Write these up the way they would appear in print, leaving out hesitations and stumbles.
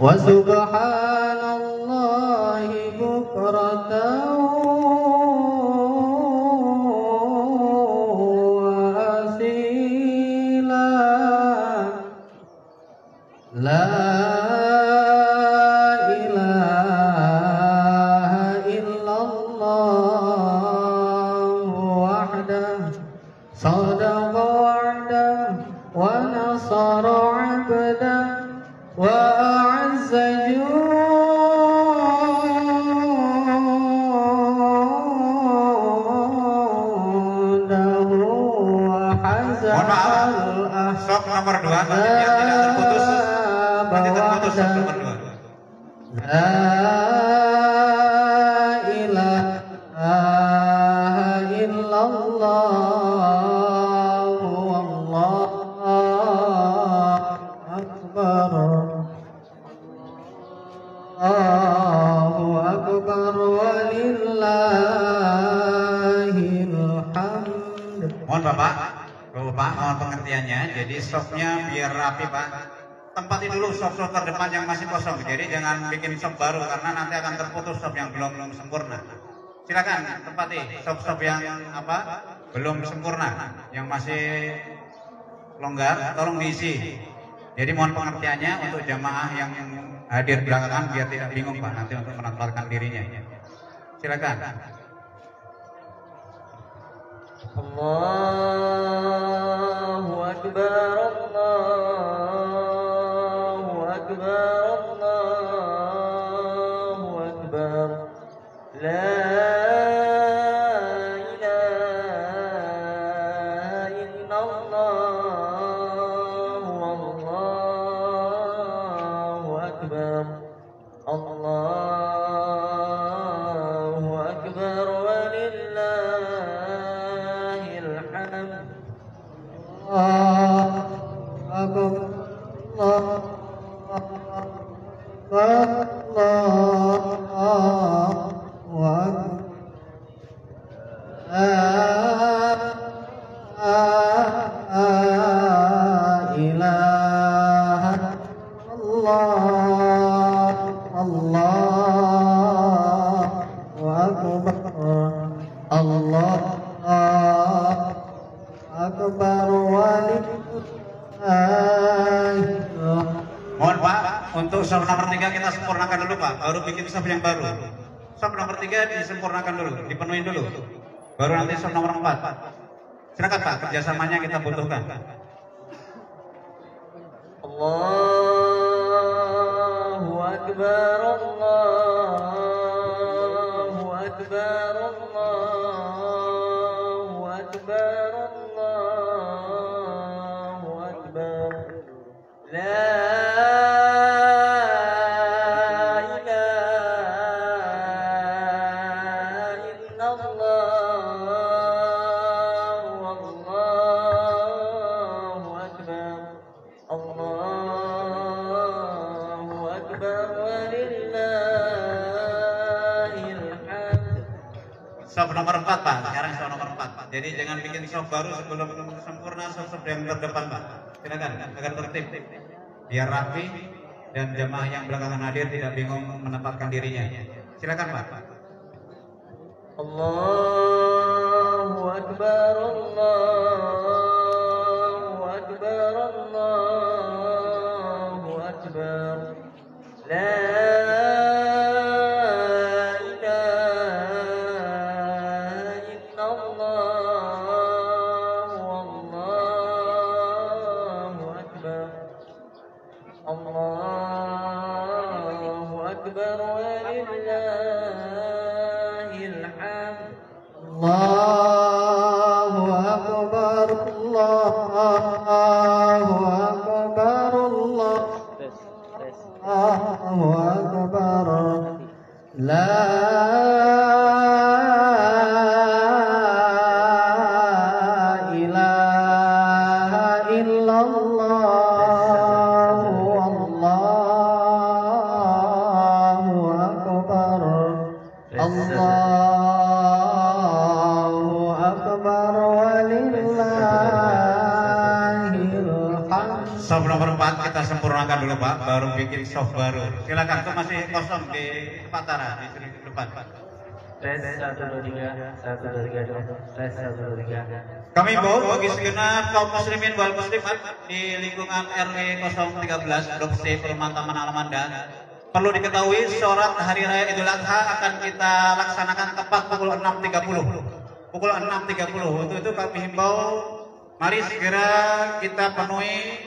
Subhanallahi bukratan wa asila. La ilaha illallah wahdah sadaqa wa'dah wa nasara 'abdah wa a'azza jundahu wa hazal sok nomor 2 yang tidak terputus. Nanti terputus sok nomor 2. La ilaha illallah wallahu akbar. Allahu akbar walillahil hamd. Mohon Bapak, mohon pengertiannya. Jadi stopnya biar rapi Pak. Tempati dulu stop-stop terdepan yang masih kosong. Jadi jangan bikin stop baru karena nanti akan terputus stop yang belum sempurna. Silakan tempati stop-stop yang belum sempurna, yang masih longgar, tolong diisi. Jadi mohon pengertiannya untuk jamaah yang hadir belakangan biar tidak bingung Pak nanti untuk menempatkan dirinya. Silakan. Allahu akbar, Allahu akbar, Allahu akbar. La ilaha illallah wallahu akbar. Allahu akbar walillahil hamd. Allahu Mohon Pak, untuk sub nomor 3 kita sempurnakan dulu Pak, baru bikin sub yang baru. Sub nomor 3 disempurnakan dulu, dipenuhi dulu, baru nanti sub nomor 4. Silakan Pak, kerjasamanya kita butuhkan. Allahu akbar, Allahu akbar, Allahu akbar, Allahu akbar. La Sub nomor 4 Pak, sekarang sub nomor 4. Jadi jangan bikin sub baru sebelum sempurna sub yang terdepan Pak. Silakan agar tertib, biar rapi dan jamaah yang belakangan hadir tidak bingung menempatkan dirinya. Silakan Pak. Allahu akbar, Allahu akbar, Allahu akbar. La Allahu akbar, Allahu akbar, Allahu akbar. La ilaha illallah wallahu akbar. Allahu akbar walillahil hamd. Sub nomor 4 kita kita sempurnakan dulu Pak, baru bikin soft baru. Silakan, itu masih kosong di Patara di depan. Tes 1 2 3, 1 2 3 dong. Tes 1 2 3. Kami bawa bagi segenap kaum muslimin wal muslimat di lingkungan RW 013 Blok C Perumahan Taman Alamanda. Perlu diketahui sholat hari raya Idul Adha akan kita laksanakan tepat pukul 6.30. Pukul 6.30. Untuk itu kami himbau, mari segera kita penuhi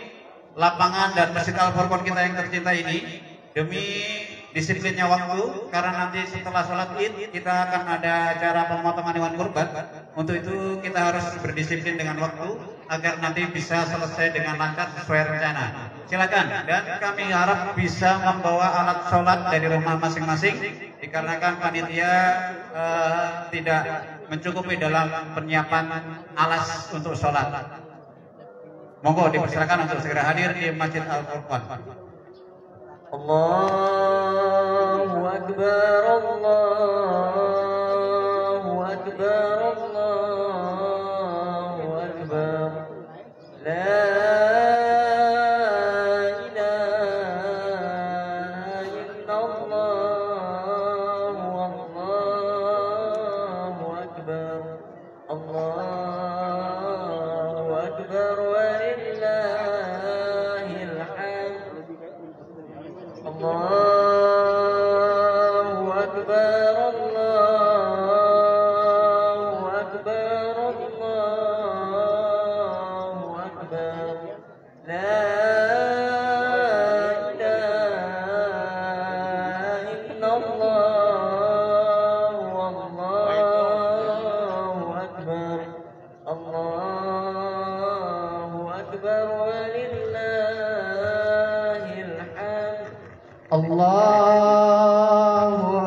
lapangan dan Masjid Al-Furqan kita yang tercinta ini demi disiplinnya waktu, karena nanti setelah sholat id kita akan ada acara pemotongan hewan kurban. Untuk itu kita harus berdisiplin dengan waktu agar nanti bisa selesai dengan lancar sesuai rencana. Silakan, dan kami harap bisa membawa alat sholat dari rumah masing-masing dikarenakan panitia tidak mencukupi dalam penyiapan alas untuk sholat. Monggo dipersilakan untuk segera hadir di Masjid Al-Furqan. Allahu Akbar, Allahu Akbar, Allahu Akbar. La ilaha illallah, Allahu Akbar, Allahu Akbar, walillahil hamd. Allahu Akbar, Allahu Akbar, Allahu Akbar. La ilaha illallah, Allahu Akbar, Allahu Akbar, walillahil hamd. Allahu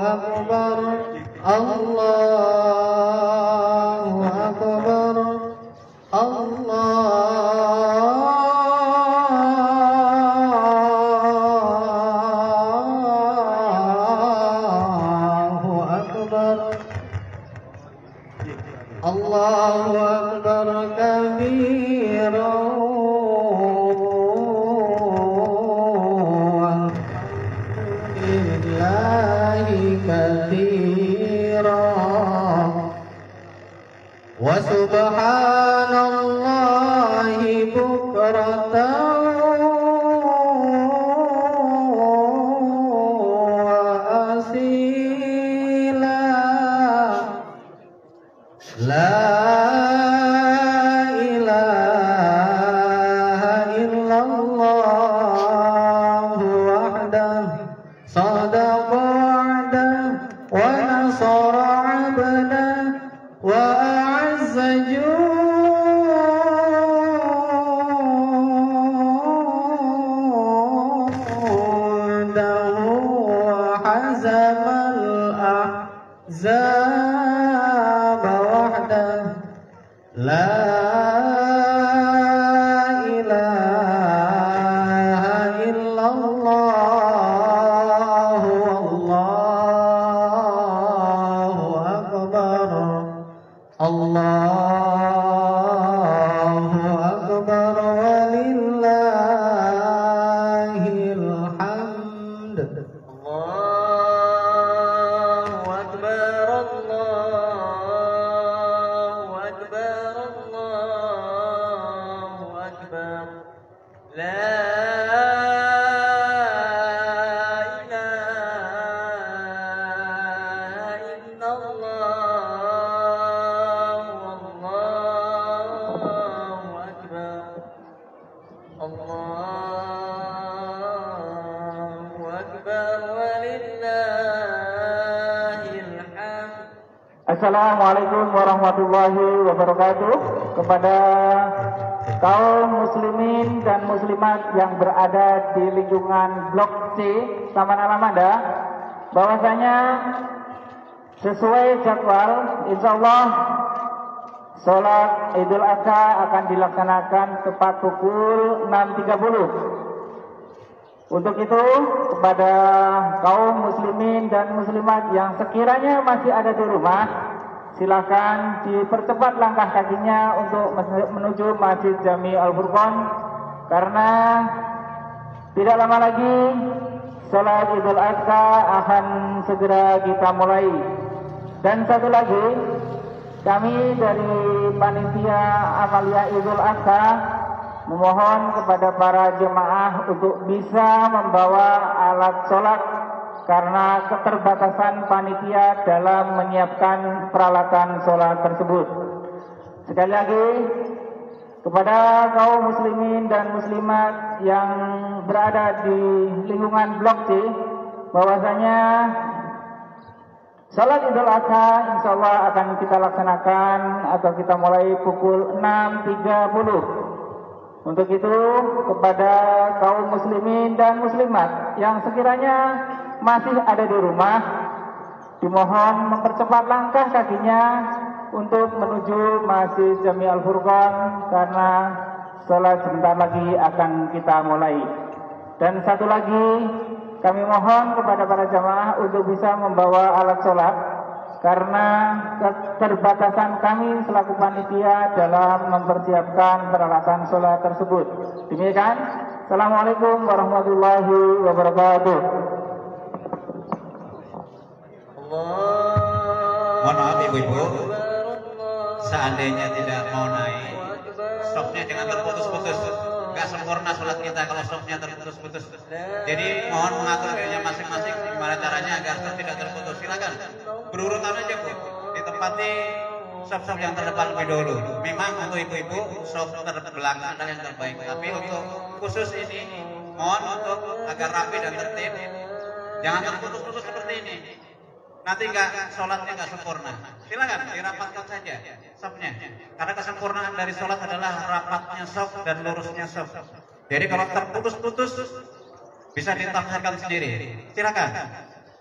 Akbar, Allahu Akbar, Allahu Akbar, Allahu Akbar kabiran. Wa subhanallahi bukratan wa asila. La ilaha illallah wahdah sadaqa wa'dah wa nasara 'abdah wa a'azza jundahu wa hazamal ahzaba wahdah. La ilaha illallah, wallahu akbar, Allahu akbar, walillahil hamd. Allahu Akbar, Allahu Akbar, Allahu Akbar. La ilaha illallah, Allahu Akbar, Allahu Akbar, walillahil hamd. Assalamualaikum warahmatullahi wabarakatuh. Kepada kaum muslimin dan muslimat yang berada di lingkungan Blok C Taman Alamanda, bahwasanya sesuai jadwal insyaallah sholat Idul Adha akan dilaksanakan tepat pukul 6.30. Untuk itu, kepada kaum muslimin dan muslimat yang sekiranya masih ada di rumah, silakan dipercepat langkah kakinya untuk menuju Masjid Jami Al-Furqan, karena Tidak lama lagi sholat Idul Adha akan segera kita mulai. Dan satu lagi, kami dari panitia Amalia Idul Adha memohon kepada para jemaah untuk bisa membawa alat sholat karena keterbatasan panitia dalam menyiapkan peralatan sholat tersebut. Sekali lagi, kepada kaum muslimin dan muslimat yang berada di lingkungan Blok C, bahwasanya salat Idul Adha insyaallah akan kita laksanakan atau kita mulai pukul 6.30. Untuk itu, kepada kaum muslimin dan muslimat yang sekiranya masih ada di rumah, dimohon mempercepat langkah kakinya untuk menuju Masjid Jami Al-Furqan karena sholat sebentar lagi akan kita mulai. Dan satu lagi, kami mohon kepada para jamaah untuk bisa membawa alat sholat karena keterbatasan kami selaku panitia dalam mempersiapkan peralatan sholat tersebut. Demikian, Assalamualaikum warahmatullahi wabarakatuh. Mohon maaf ibu-ibu, seandainya tidak mau naik, stopnya jangan terputus-putus. Gak sempurna sholat kita kalau stopnya terputus-putus. Jadi mohon mengatur dirinya masing-masing gimana caranya agar stop tidak terputus. Silakan berurutan aja Bu, ditempati stop-stop yang terdepan lebih dahulu. Memang untuk ibu-ibu stop terbelakang adalah yang terbaik. Tapi untuk khusus ini mohon untuk agar rapi dan tertib, jangan terputus-putus seperti ini. Nanti sholatnya nggak sempurna. Silakan dirapatkan saja sofnya. Karena kesempurnaan dari sholat adalah rapatnya sof dan lurusnya sof. Jadi kalau terputus-putus bisa ditafsirkan sendiri. Silakan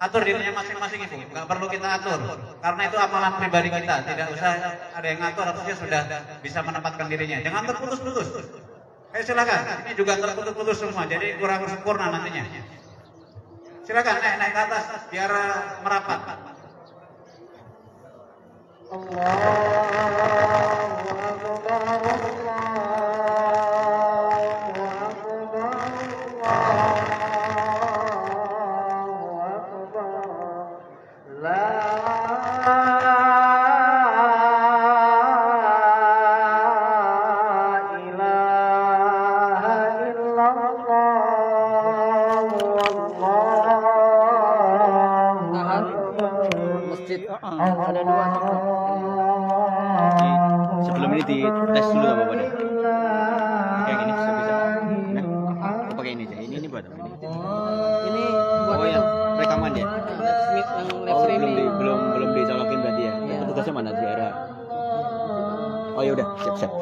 atur dirinya masing-masing ibu. Nggak perlu kita atur. Karena itu amalan pribadi kita. Tidak usah ada yang ngatur. Harusnya sudah bisa menempatkan dirinya. Jangan terputus-putus. Silakan. Ini juga terputus-putus semua. Jadi kurang sempurna nantinya. Silakan naik ke atas biar merapat. Ada dua sebelum ini di tes dulu apa Pak? Kayak gini bisa nah, aku pakai ini aja. Ini buat apa ini? Ini buat oh ya rekaman ya? Oh, belum dicolokin berarti ya? Petugasnya mana di area? Oh ya udah siap.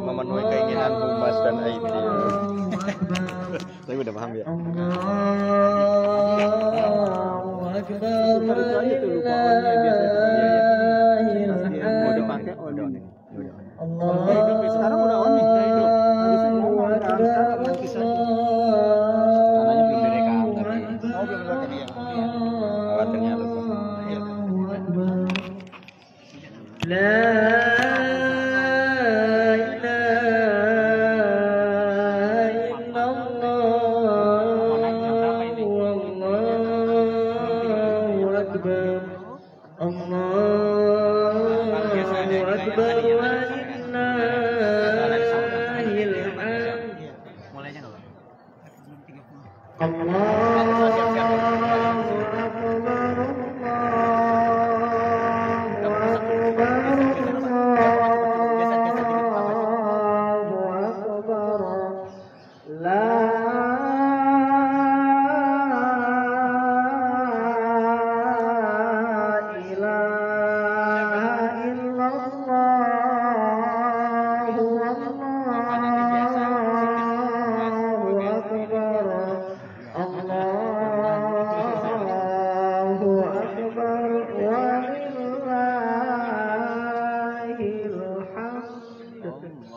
Memenuhi keinginan humas dan IT. Saya udah paham ya. Udah pakai sekarang udah on nih. Caranya belum direkam tapi. Oh belum direkam ya. Alatnya lupa.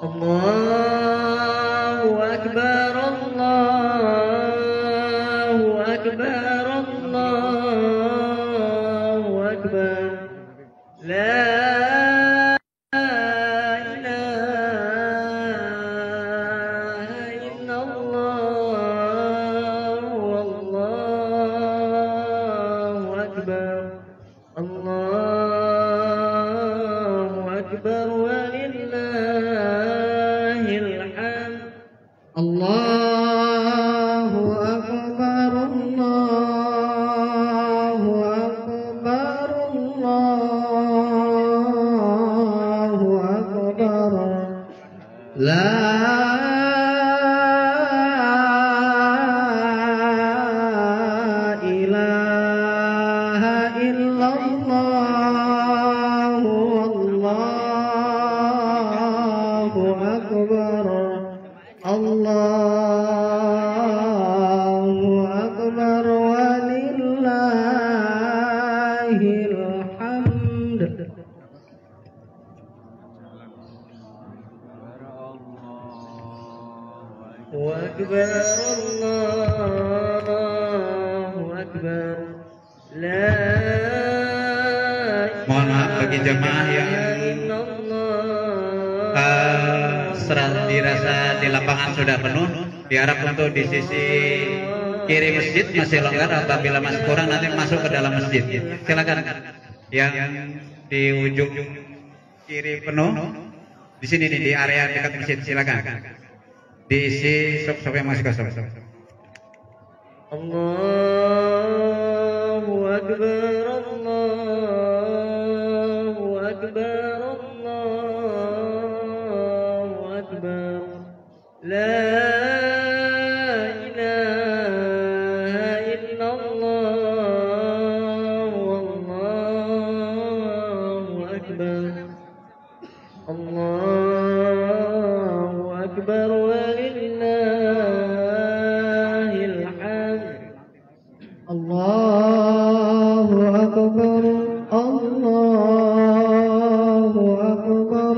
Allahu Akbar, Allahu أكبر ولله الحمد الله أكبر الله أكبر الله أكبر لا إله إلا الله والله أكبر الله أكبر ولله الحمد وأكبر الله أكبر لا Mohon maaf bagi jemaah yang dirasa di lapangan sudah penuh, diharap untuk di sisi kiri masjid masih longgar. Apabila masih kurang nanti masuk ke dalam masjid. Silakan. Yang di ujung kiri penuh, di sini di area dekat masjid, silakan. Diisi sok-sok yang masih kosong. Allahu Akbar, Allahu Akbar, Allahu Akbar. La ilaha illallah, wallahu akbar. Allahu akbar walillahil hamd. Allahu akbar, Allahu akbar,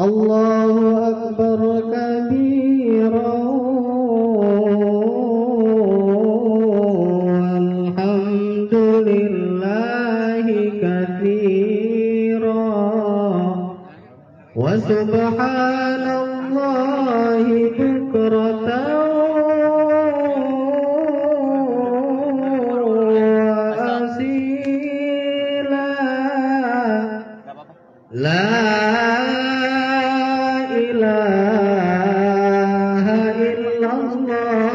Allahu akbar kabira walhamdulillahi katsira wa subhanallahi bukratan wa asila. La ilaha illallah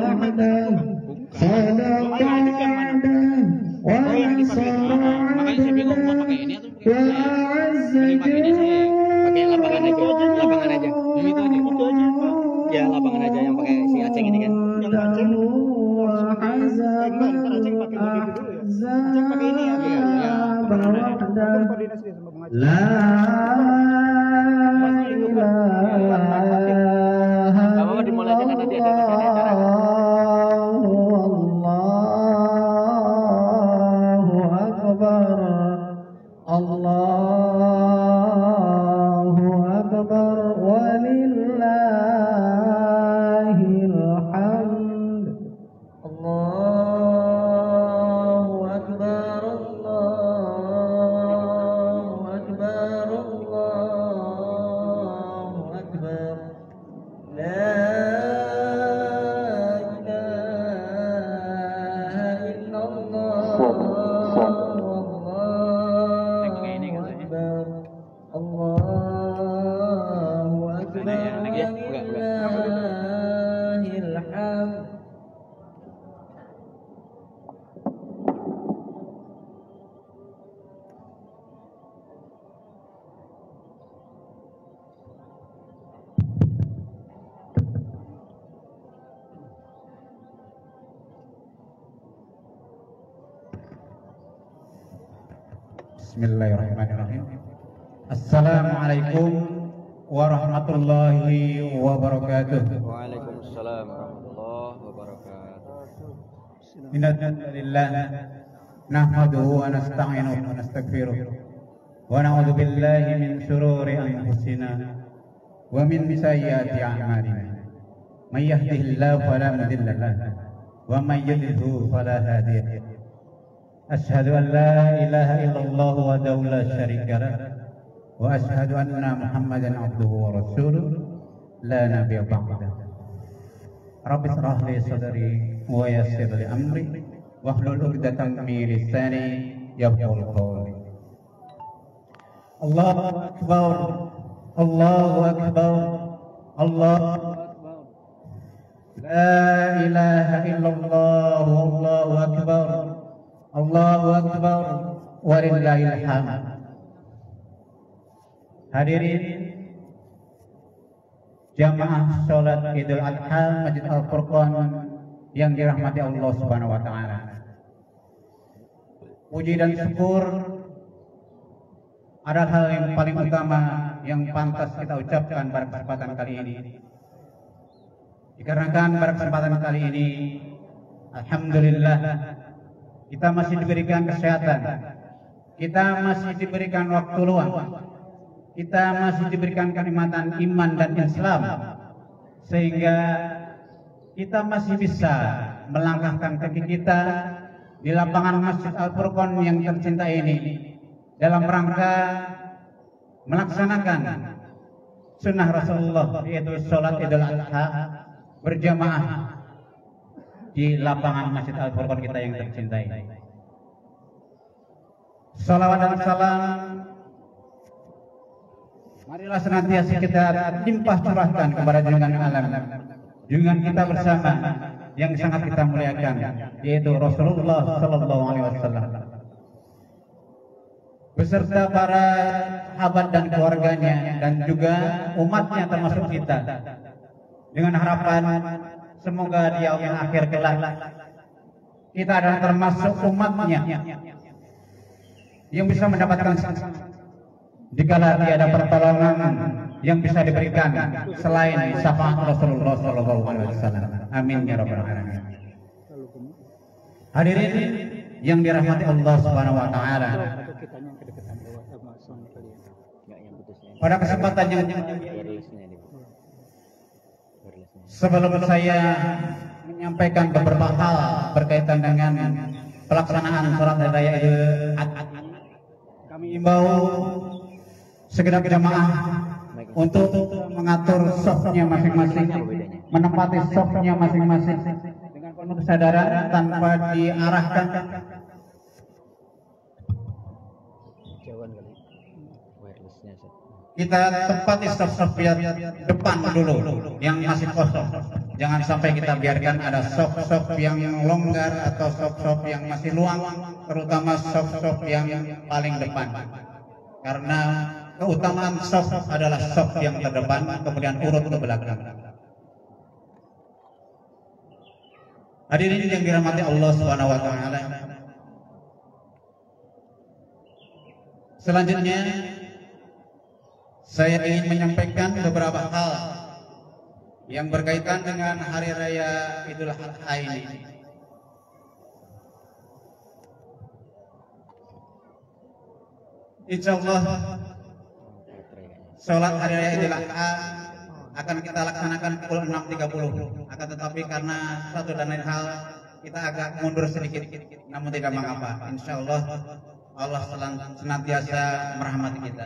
wahdahu sadaqa wa'adahu wa nasara 'abdahu wa azza Pakai lapangan aja. Yang itu aja. Ya lapangan aja yang pakai si Aceh ini kan. Yang Aceh. La ilaha Apa dimulai aja kan nanti ada acara. Allahu akbar, Allahu akbar walillahil hamd. Allahu akbar, Allahu akbar, Allahu akbar. La ilaha illallah, wallahu akbar, Allahu akbar, walillahil hamd. Bismillahirrahmanirrahim. Assalamualaikum warahmatullahi wabarakatuh. Waalaikumsalam warahmatullahi wabarakatuh. Innalillah nahmaduhu wa nasta'inuhu wa nastaghfiruh wa na'udzu billahi min shururi anfusina wa min sayyiati a'malina. May yahdihillahu fala mudilla lahu wa may yudlilhu fala hadiya lahu. Asyhadu an la ilaha illallah wahdahu la syarika lah wa asyhadu anna Muhammadan abduhu wa rasuluh. لا نبي بعده رب اشرح لي صدري ويسر لي أمري واحلل عقدة من لساني يفقهوا قولي الله أكبر الله أكبر الله أكبر لا إله إلا الله والله أكبر الله أكبر walillahil hamd. Hadirin jamaah sholat Idul Adha Masjid Al-Furqan yang dirahmati Allah Subhanahu wa taala. Puji dan syukur adalah hal yang paling utama yang pantas kita ucapkan pada kesempatan kali ini. Dikarenakan pada kesempatan kali ini alhamdulillah kita masih diberikan kesehatan, kita masih diberikan waktu luang, kita masih diberikan kenikmatan iman dan Islam, sehingga kita masih bisa melangkahkan kaki kita di lapangan Masjid Al-Furqan yang tercinta ini dalam rangka melaksanakan sunnah Rasulullah, yaitu sholat Idul Adha berjamaah di lapangan Masjid Al-Furqan kita yang tercintai. Salawat dan salam marilah senantiasa kita limpah curahkan kepada junjungan alam, junjungan kita bersama yang sangat kita muliakan, yaitu Rasulullah Sallallahu Alaihi Wasallam beserta para sahabat dan keluarganya dan juga umatnya termasuk kita, dengan harapan semoga di yaumil akhir kelak kita adalah termasuk umatnya yang bisa mendapatkan dikala tiada pertolongan yang bisa diberikan selain syafaat Rasulullah Sallallahu Alaihi Wasallam. Amin ya rabbal alamin. Hadirin yang dirahmati Allah Subhanahu Wa Taala, pada kesempatan yang sebelum saya menyampaikan beberapa hal berkaitan dengan pelaksanaan sholat hari raya Idul Adha, kami imbau segenap jamaah untuk mengatur shofnya masing-masing, menempati shofnya masing-masing dengan penuh kesadaran tanpa diarahkan. Kita tempati shop-shop depan dulu yang masih kosong. Jangan sampai kita biarkan ada shop-shop yang longgar atau shop-shop yang masih luang, terutama shop-shop yang paling depan. Karena keutamaan shop adalah shop yang terdepan, kemudian urut ke belakang. Hadirin yang dirahmati Allah Subhanahu wa taala. Selanjutnya saya ingin menyampaikan beberapa hal yang berkaitan dengan hari raya Idul Adha ini. Insyaallah sholat hari raya Idul Adha akan kita laksanakan pukul 6.30. Akan tetapi karena satu dan lain hal kita agak mundur sedikit, namun tidak mengapa. Insyaallah Allah senantiasa merahmati kita.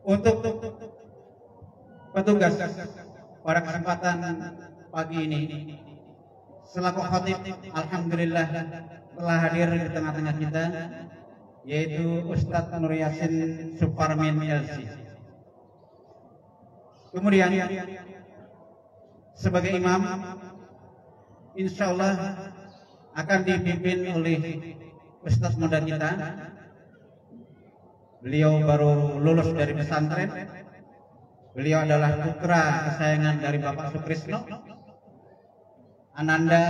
Untuk petugas pada kesempatan pagi ini selaku khatib, alhamdulillah telah hadir di tengah-tengah kita, yaitu Ustadz Nur Yasin Suparmin LC. Kemudian sebagai imam insyaallah akan dipimpin oleh Ustadz muda kita. Beliau baru lulus dari pesantren. Beliau adalah putra kesayangan dari Bapak Sukrisno, Ananda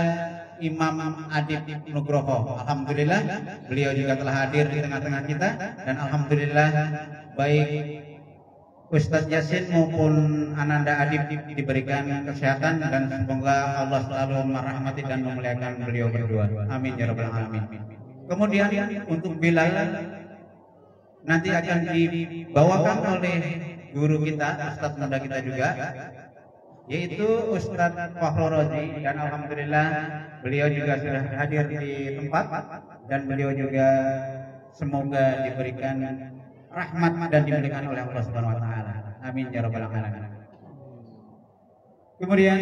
Imam Adib Nugroho. Alhamdulillah beliau juga telah hadir di tengah-tengah kita, dan alhamdulillah baik Ustadz Yasin maupun Ananda Adib diberikan kesehatan, dan semoga Allah selalu merahmati dan memuliakan beliau berdua. Amin ya rabbal alamin. Kemudian untuk Bilal nanti akan dibawakan oleh guru kita, Ustadz muda kita juga, yaitu Ustadz Fahru Rozi, dan alhamdulillah beliau juga sudah hadir di tempat, dan beliau juga semoga diberikan rahmat dan dimuliakan oleh Allah Subhanahu wa taala. Amin ya rabbal alamin. Kemudian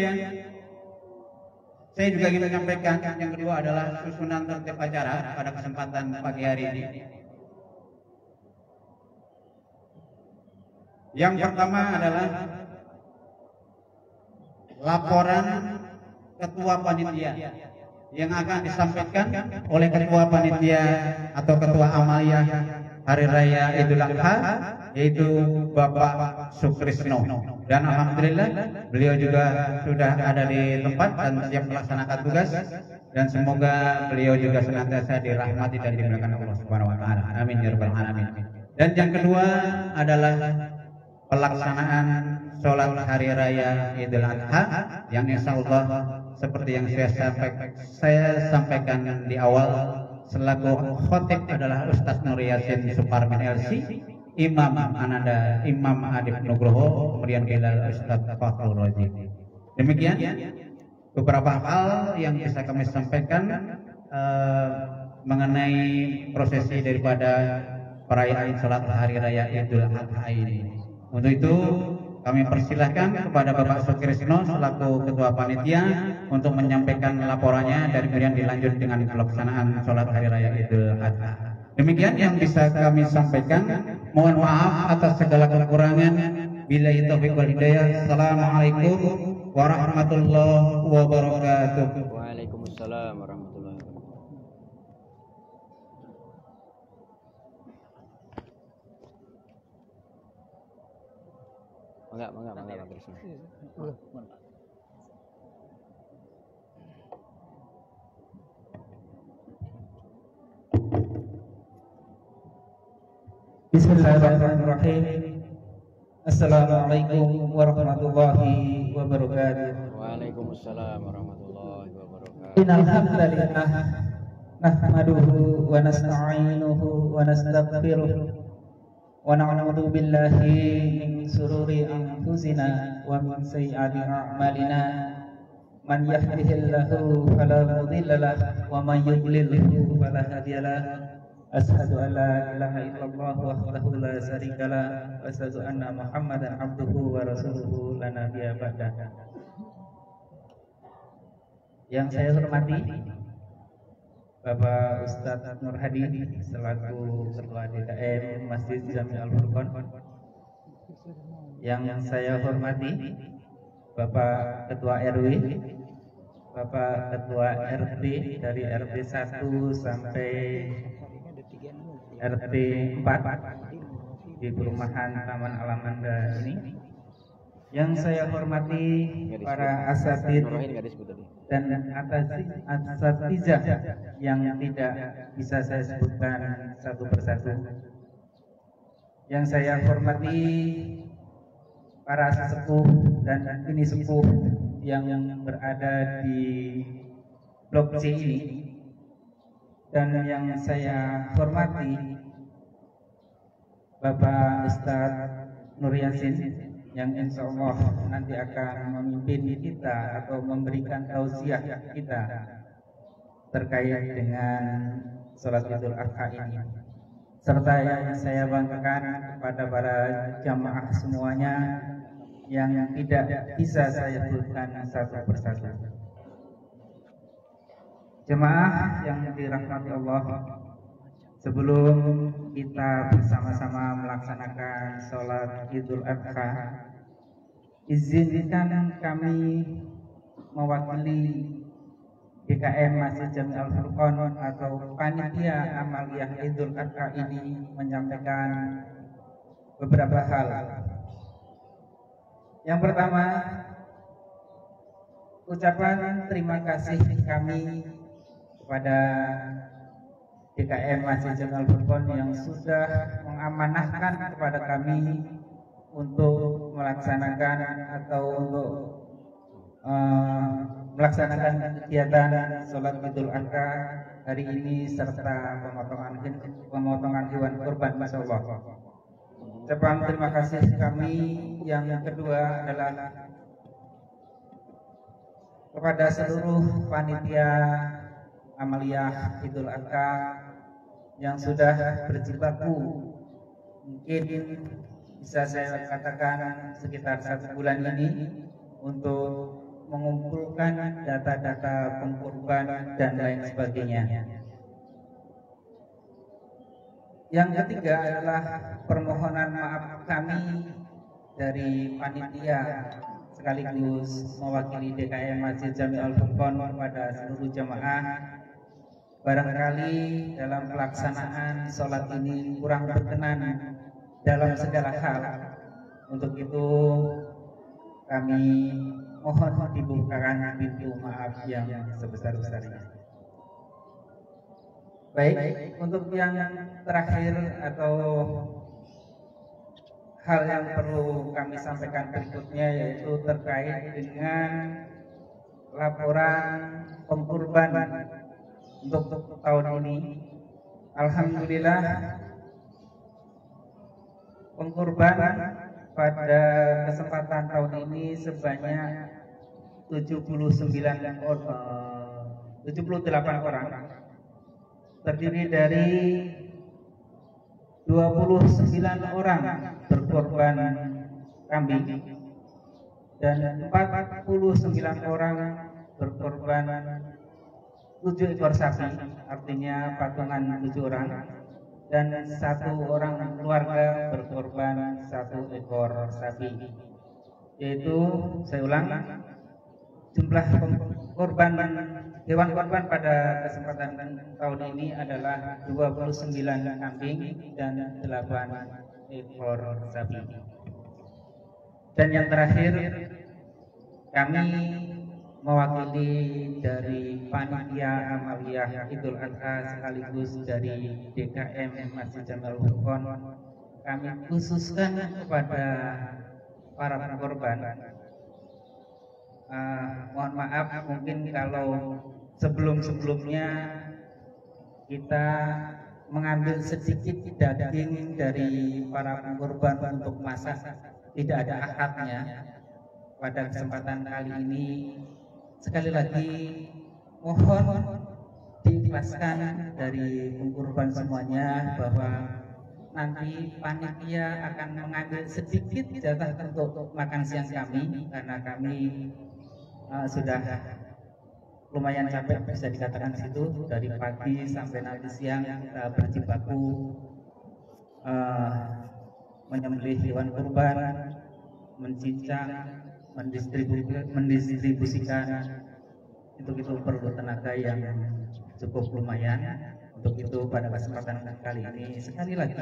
saya juga ingin menyampaikan yang kedua adalah susunan tertib acara pada kesempatan pagi hari ini. Yang pertama adalah laporan ketua panitia yang akan disampaikan oleh ketua panitia atau ketua amaliyah Hari Raya Idul Adha, yaitu Bapak Sukrisno. Dan alhamdulillah beliau juga sudah ada di tempat dan siap melaksanakan tugas, dan semoga beliau juga senantiasa dirahmati dan dimuliakan Allah Subhanahu wa taala. Amin ya rabbal alamin. Dan yang kedua adalah pelaksanaan sholat hari raya Idul Adha yang insya Allah seperti yang saya sampaikan di awal, selaku khotib adalah Ustadz Nur Yasin Suparmin LC, Imam Ananda Imam Adib Nugroho, kemudian Bilal Ustadz Fakhrul Razi. Demikian beberapa hal yang bisa kami sampaikan mengenai prosesi daripada perayaan sholat hari raya Idul Adha ini. Untuk itu kami persilahkan kepada Bapak Sukrisno selaku Ketua Panitia untuk menyampaikan laporannya dan kemudian dilanjut dengan pelaksanaan sholat hari raya Idul Adha. Demikian yang bisa kami sampaikan. Mohon maaf atas segala kekurangan. Billahi taufiq wal hidayah. Assalamualaikum warahmatullahi wabarakatuh. Waalaikumsalam warahmatullahi wabarakatuh. Mangga Krisna. Bismillahirrahmanirrahim. Assalamualaikum warahmatullahi wabarakatuh. Waalaikumsalam warahmatullahi wabarakatuh. Innal hamdalillah nahmaduhu wa nasta'inuhu wa nastaghfiruh wa na'udzu billahi min shururi anfusina wa min sayyiati a'malina. Man yahdihillahu fala mudilla lahu wa man yudlilhu fala hadiya lahu. Asyhadu an la ilaha illallah wahdahu la syarika lahu wa asyhadu anna Muhammadan abduhu wa rasuluhu la nabiyya ba'dah. Yang saya hormati Bapak Ustadz Nur Hadi selaku Ketua DKM Masjid Jami Al-Furqon. Yang saya hormati Bapak Ketua RW, Bapak Ketua RT dari RT 1 sampai RT 4 di perumahan Taman Alamanda ini. Yang saya hormati para asatid dan asatizah yang tidak bisa saya sebutkan satu persatu. Yang saya hormati para sesepuh dan bini sepuh yang berada di Blok C ini. Dan yang saya hormati Bapak Ustadz Nur Yasin yang insya Allah nanti akan memimpin kita atau memberikan tausiah kita terkait dengan sholat Idul Adha ini. Serta yang saya banggakan kepada para jamaah semuanya yang tidak bisa saya sebutkan satu persatu. Jemaah yang dirahmati Allah, sebelum kita bersama-sama melaksanakan sholat Idul Adha, izinkan kami mewakili DKM Masjid Jami Al-Furqon atau Panitia Amaliyah Idul Adha ini menyampaikan beberapa hal. Yang pertama, ucapan terima kasih kami kepada DKM Masjid Jami Al-Furqon yang sudah mengamanahkan kepada kami untuk melaksanakan atau untuk melaksanakan kegiatan sholat Idul Adha hari ini serta pemotongan hewan kurban, masya Allah. Ucapan terima kasih kami yang kedua adalah kepada seluruh panitia Amaliyah Idul Adha yang sudah berjibaku mungkin bisa saya katakan sekitar 1 bulan ini untuk mengumpulkan data-data pengkurban dan lain sebagainya. Yang ketiga adalah permohonan maaf kami dari panitia sekaligus mewakili DKM Masjid Jami'ul Furqon kepada seluruh jamaah. Barangkali dalam pelaksanaan sholat ini kurang berkenan dalam segala hal. Untuk itu kami mohon dibukakan pintu maaf yang sebesar-besarnya. Baik, untuk yang terakhir atau hal yang perlu kami sampaikan berikutnya yaitu terkait dengan laporan pengkurban untuk tahun ini. Alhamdulillah pengkurban pada kesempatan tahun ini sebanyak 78 orang, terdiri dari 29 orang berkorban kambing dan 49 orang berkorban 7 ekor sapi, artinya patungan 7 orang, dan 1 orang keluarga berkorban 1 ekor sapi. Yaitu, saya ulang, jumlah korban hewan korban pada kesempatan tahun ini adalah 29 kambing dan 8 ekor sapi. Dan yang terakhir, kami mewakili dari panitia amaliyah Idul Adha sekaligus dari DKM Masjid Jami'ul Furqon, kami khususkan kepada para korban. Mohon maaf mungkin kalau sebelum-sebelumnya kita mengambil sedikit daging dari para korban untuk masak, tidak ada akadnya. Pada kesempatan kali ini sekali lagi mohon diikhlaskan dari pengkorban semuanya bahwa nanti panitia akan mengambil sedikit jatah untuk makan siang kami, karena kami sudah lumayan capek, bisa dikatakan situ, dari pagi sampai nanti siang kita berjibaku menyembelih hewan kurban, mencincang, mendistribusikan. Itu perlu tenaga yang cukup lumayan. Untuk itu pada kesempatan kali ini sekali lagi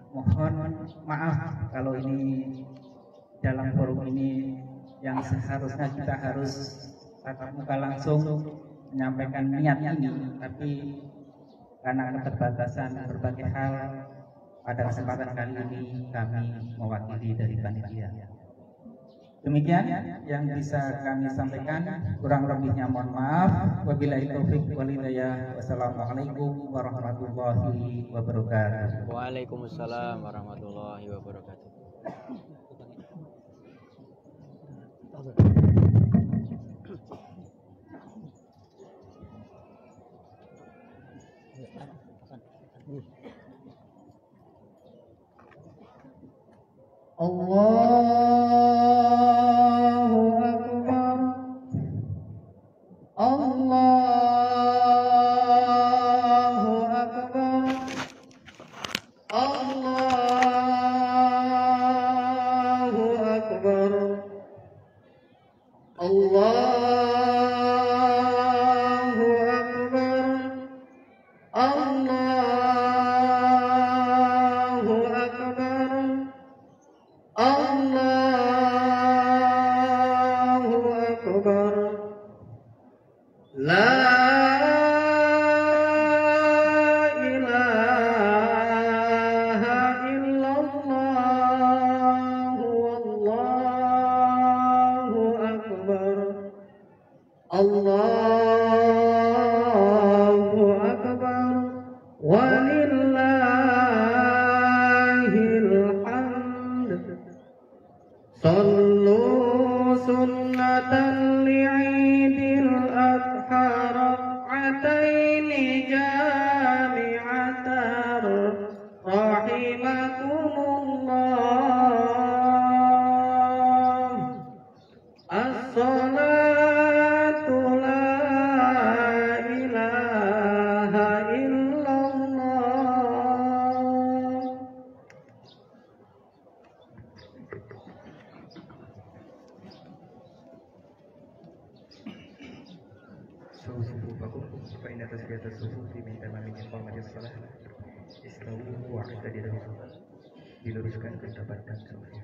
mohon maaf kalau ini dalam forum ini yang seharusnya kita harus tatap muka langsung menyampaikan niat ini, tapi karena keterbatasan berbagai hal pada kesempatan kali ini kami mewakili dari panitia. Demikian yang bisa kami sampaikan, kurang lebihnya mohon maaf. Wabillahi taufik wal hidayah. Wassalamualaikum warahmatullahi wabarakatuh. Waalaikumsalam warahmatullahi wabarakatuh. Allahu Akbar. Allahu Akbar. Allahu Akbar. Allahu Akbar. Allahu Akbar. Allahu Akbar. La ilaha illallah. Wallahu Akbar. Allahu Akbar. Walillahil hamd. Sallu sunnatan li'idil adha rak'ataini jami'atan rahimakumullah. صفوفكم فإن تسوية الصفوف من تمام إقامة الصلاة. Istawu wa'tadilu. Diluruskan ke depan dan sufnya.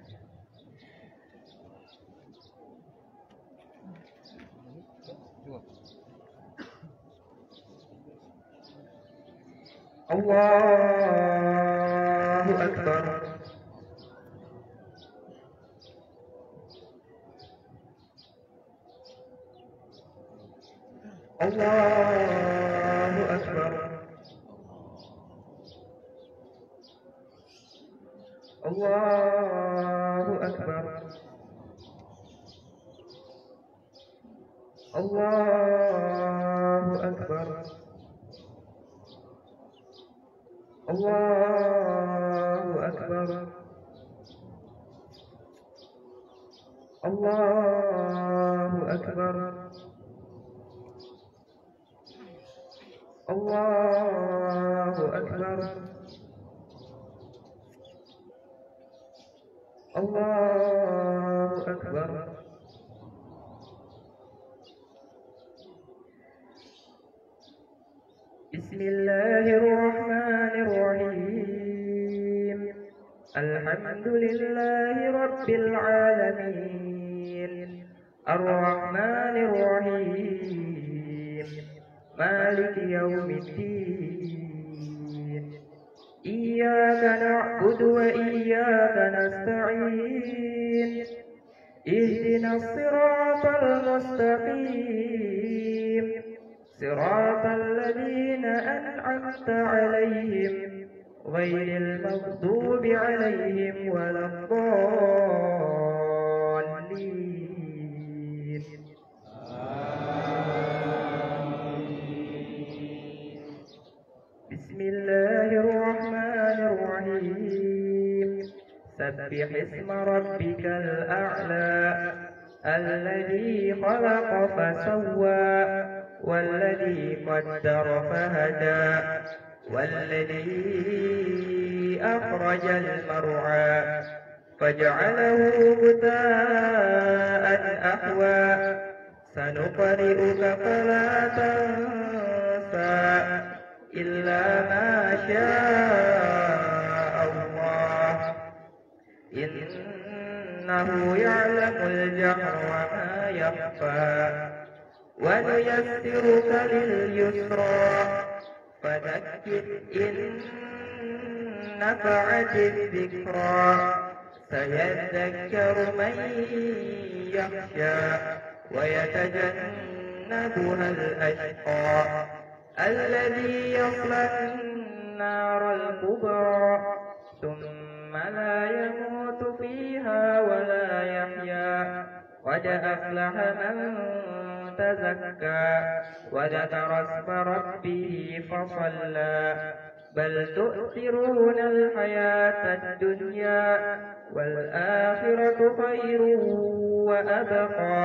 Allahu Akbar. Allahu Akbar. Allahu Akbar. Allahu Akbar. Allahu Akbar. Allahu Akbar. Allahu Akbar. Allahu Akbar. Bismillahirrahmanirrahim. Alhamdulillahi Rabbil alamin. Ar-Rahmanir Rahim. Maliki yaumiddin. Iyyaka na'budu wa iyyaka nasta'in. Ihdinas siratal mustaqim. Siratal ladzina an'amta 'alaihim ghairil maghdubi 'alaihim waladdallin. Bismillahirrahmanirrahim. Sabbih isma rabbikal a'la alladzi khalaqa fasawwa والذي قدر فهدى والذي أخرج المرعى فجعله غثاء أحوى سنقرئك فلا تنسى إلا ما شاء الله إنه يعلم الجهر وما يخفى ونيسرك لليسرى فذكر إن نفعت الذكرى سيذكر من يخشى ويتجنبها الأشقى الذي يصلى النار الكبرى ثم لا يموت فيها ولا يحيا قد أفلح من تزكى وذكر اسم ربه فصلى بل تؤثرون الحياة الدنيا والآخرة خير وأبقى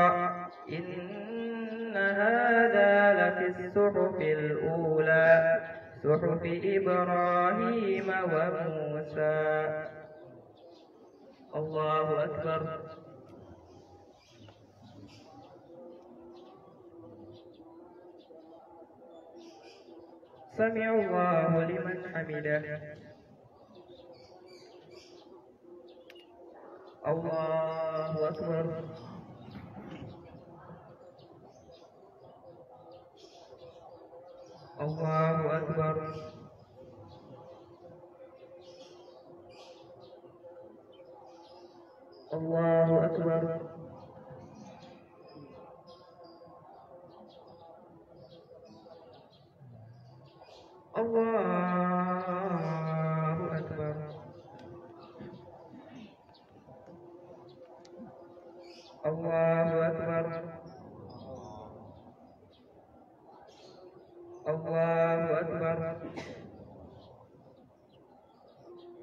إن هذا لفي الصحف الأولى صحف إبراهيم وموسى. الله أكبر. سمع الله لمن حمده. الله أكبر. الله أكبر. الله أكبر. Allahu Akbar. Allahu Akbar. Allahu Akbar.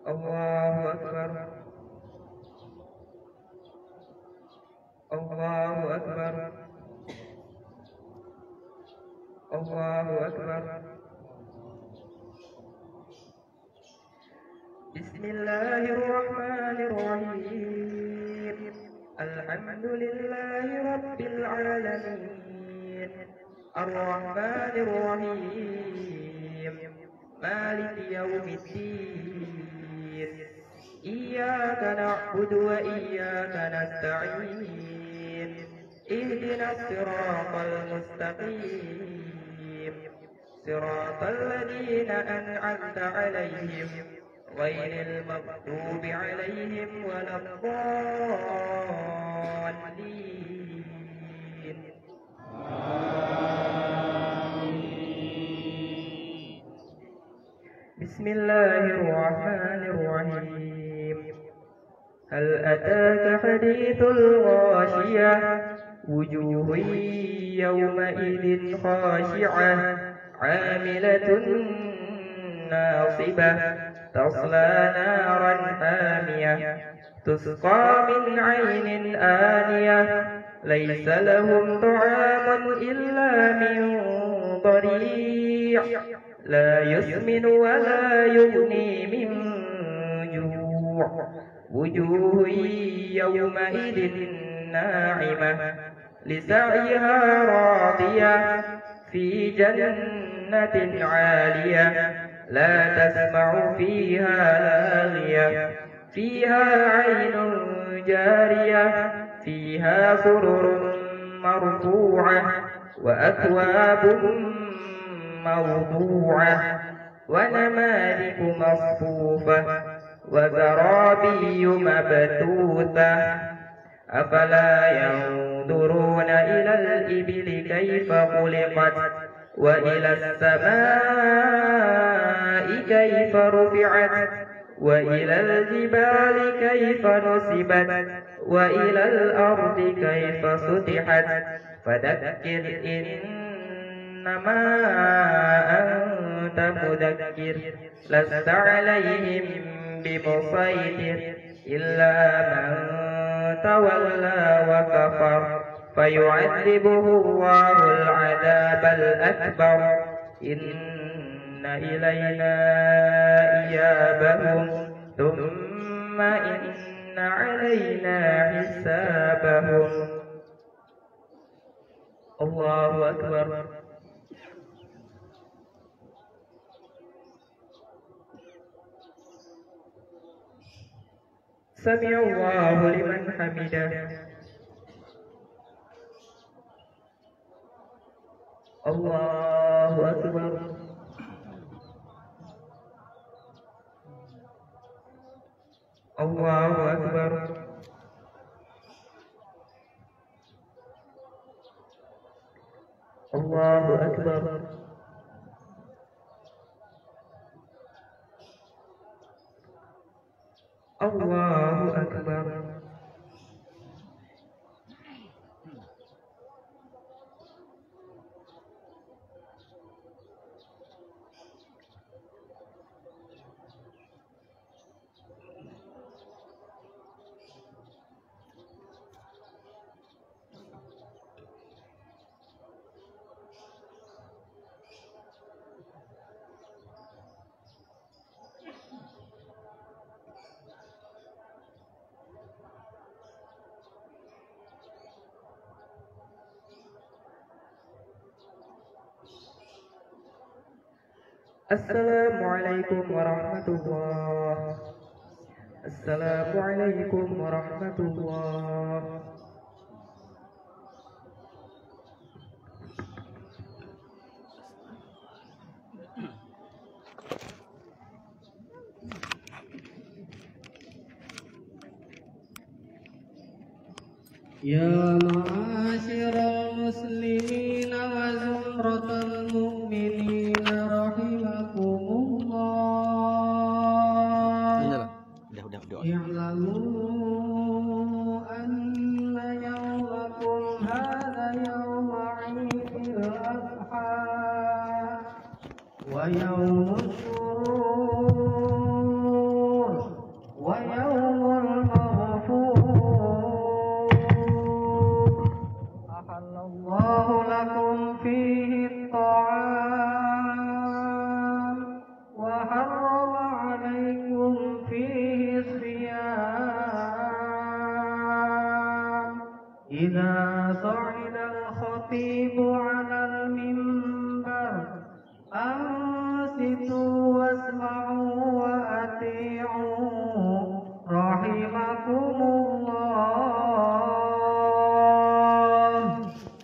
Allahu Akbar. Allahu Akbar. Allahu Akbar. Bismillahirrahmanirrahim. Alhamdulillahi Rabbil alamin. الرحمن الرحيم مالك يوم الدين إياك نعبد وإياك نستعين اهدنا الصراط المستقيم صراط الذين أنعمت عليهم غير المغضوب عليهم ولا الضالين. بسم الله الرحمن الرحيم هل أتاك حديث الغاشية وجوه يومئذ خاشعة عاملة ناصبة تصلى نارا حامية تسقى من عين آنية ليس لهم طعام إلا من ضريع لا يسمن ولا يغني من جوع وجوه يومئذ ناعمة لسعيها راضية في جنة عالية لا تسمع فيها لاغية فيها عين جارية فيها سرر مرفوعة وأكواب موضوعة ونمارق مصفوفة وزرابي مبثوثة أفلا ينظرون إلى الإبل كيف خلقت وإلى السماء كيف رفعت وإلى الجبال كيف نصبت وإلى الأرض كيف سطحت فذكر إنما أنت مذكر لست عليهم بمسيطر إلا من تولى وكفر فيعذبه الله العذاب الأكبر إن إلينا إيابهم ثم إن علينا حسابهم. الله أكبر. سمع الله لمن حمده. الله أكبر. الله أكبر. الله أكبر. الله أكبر. Assalamualaikum warahmatullahi. Assalamualaikum warahmatullahi. Ya ma'asyiral muslimin wa zumratal mu'minin rahimakumullah. I'lamu anna yawmakum hadha yawma 'idil adha wa yawmul surur wa yawmul الله لكم فيه الطعام وحرم عليكم فيه الصيام إذا صعد الخطيب على المنبر أنصتوا واسمعوا وأطيعوا رحمكم الله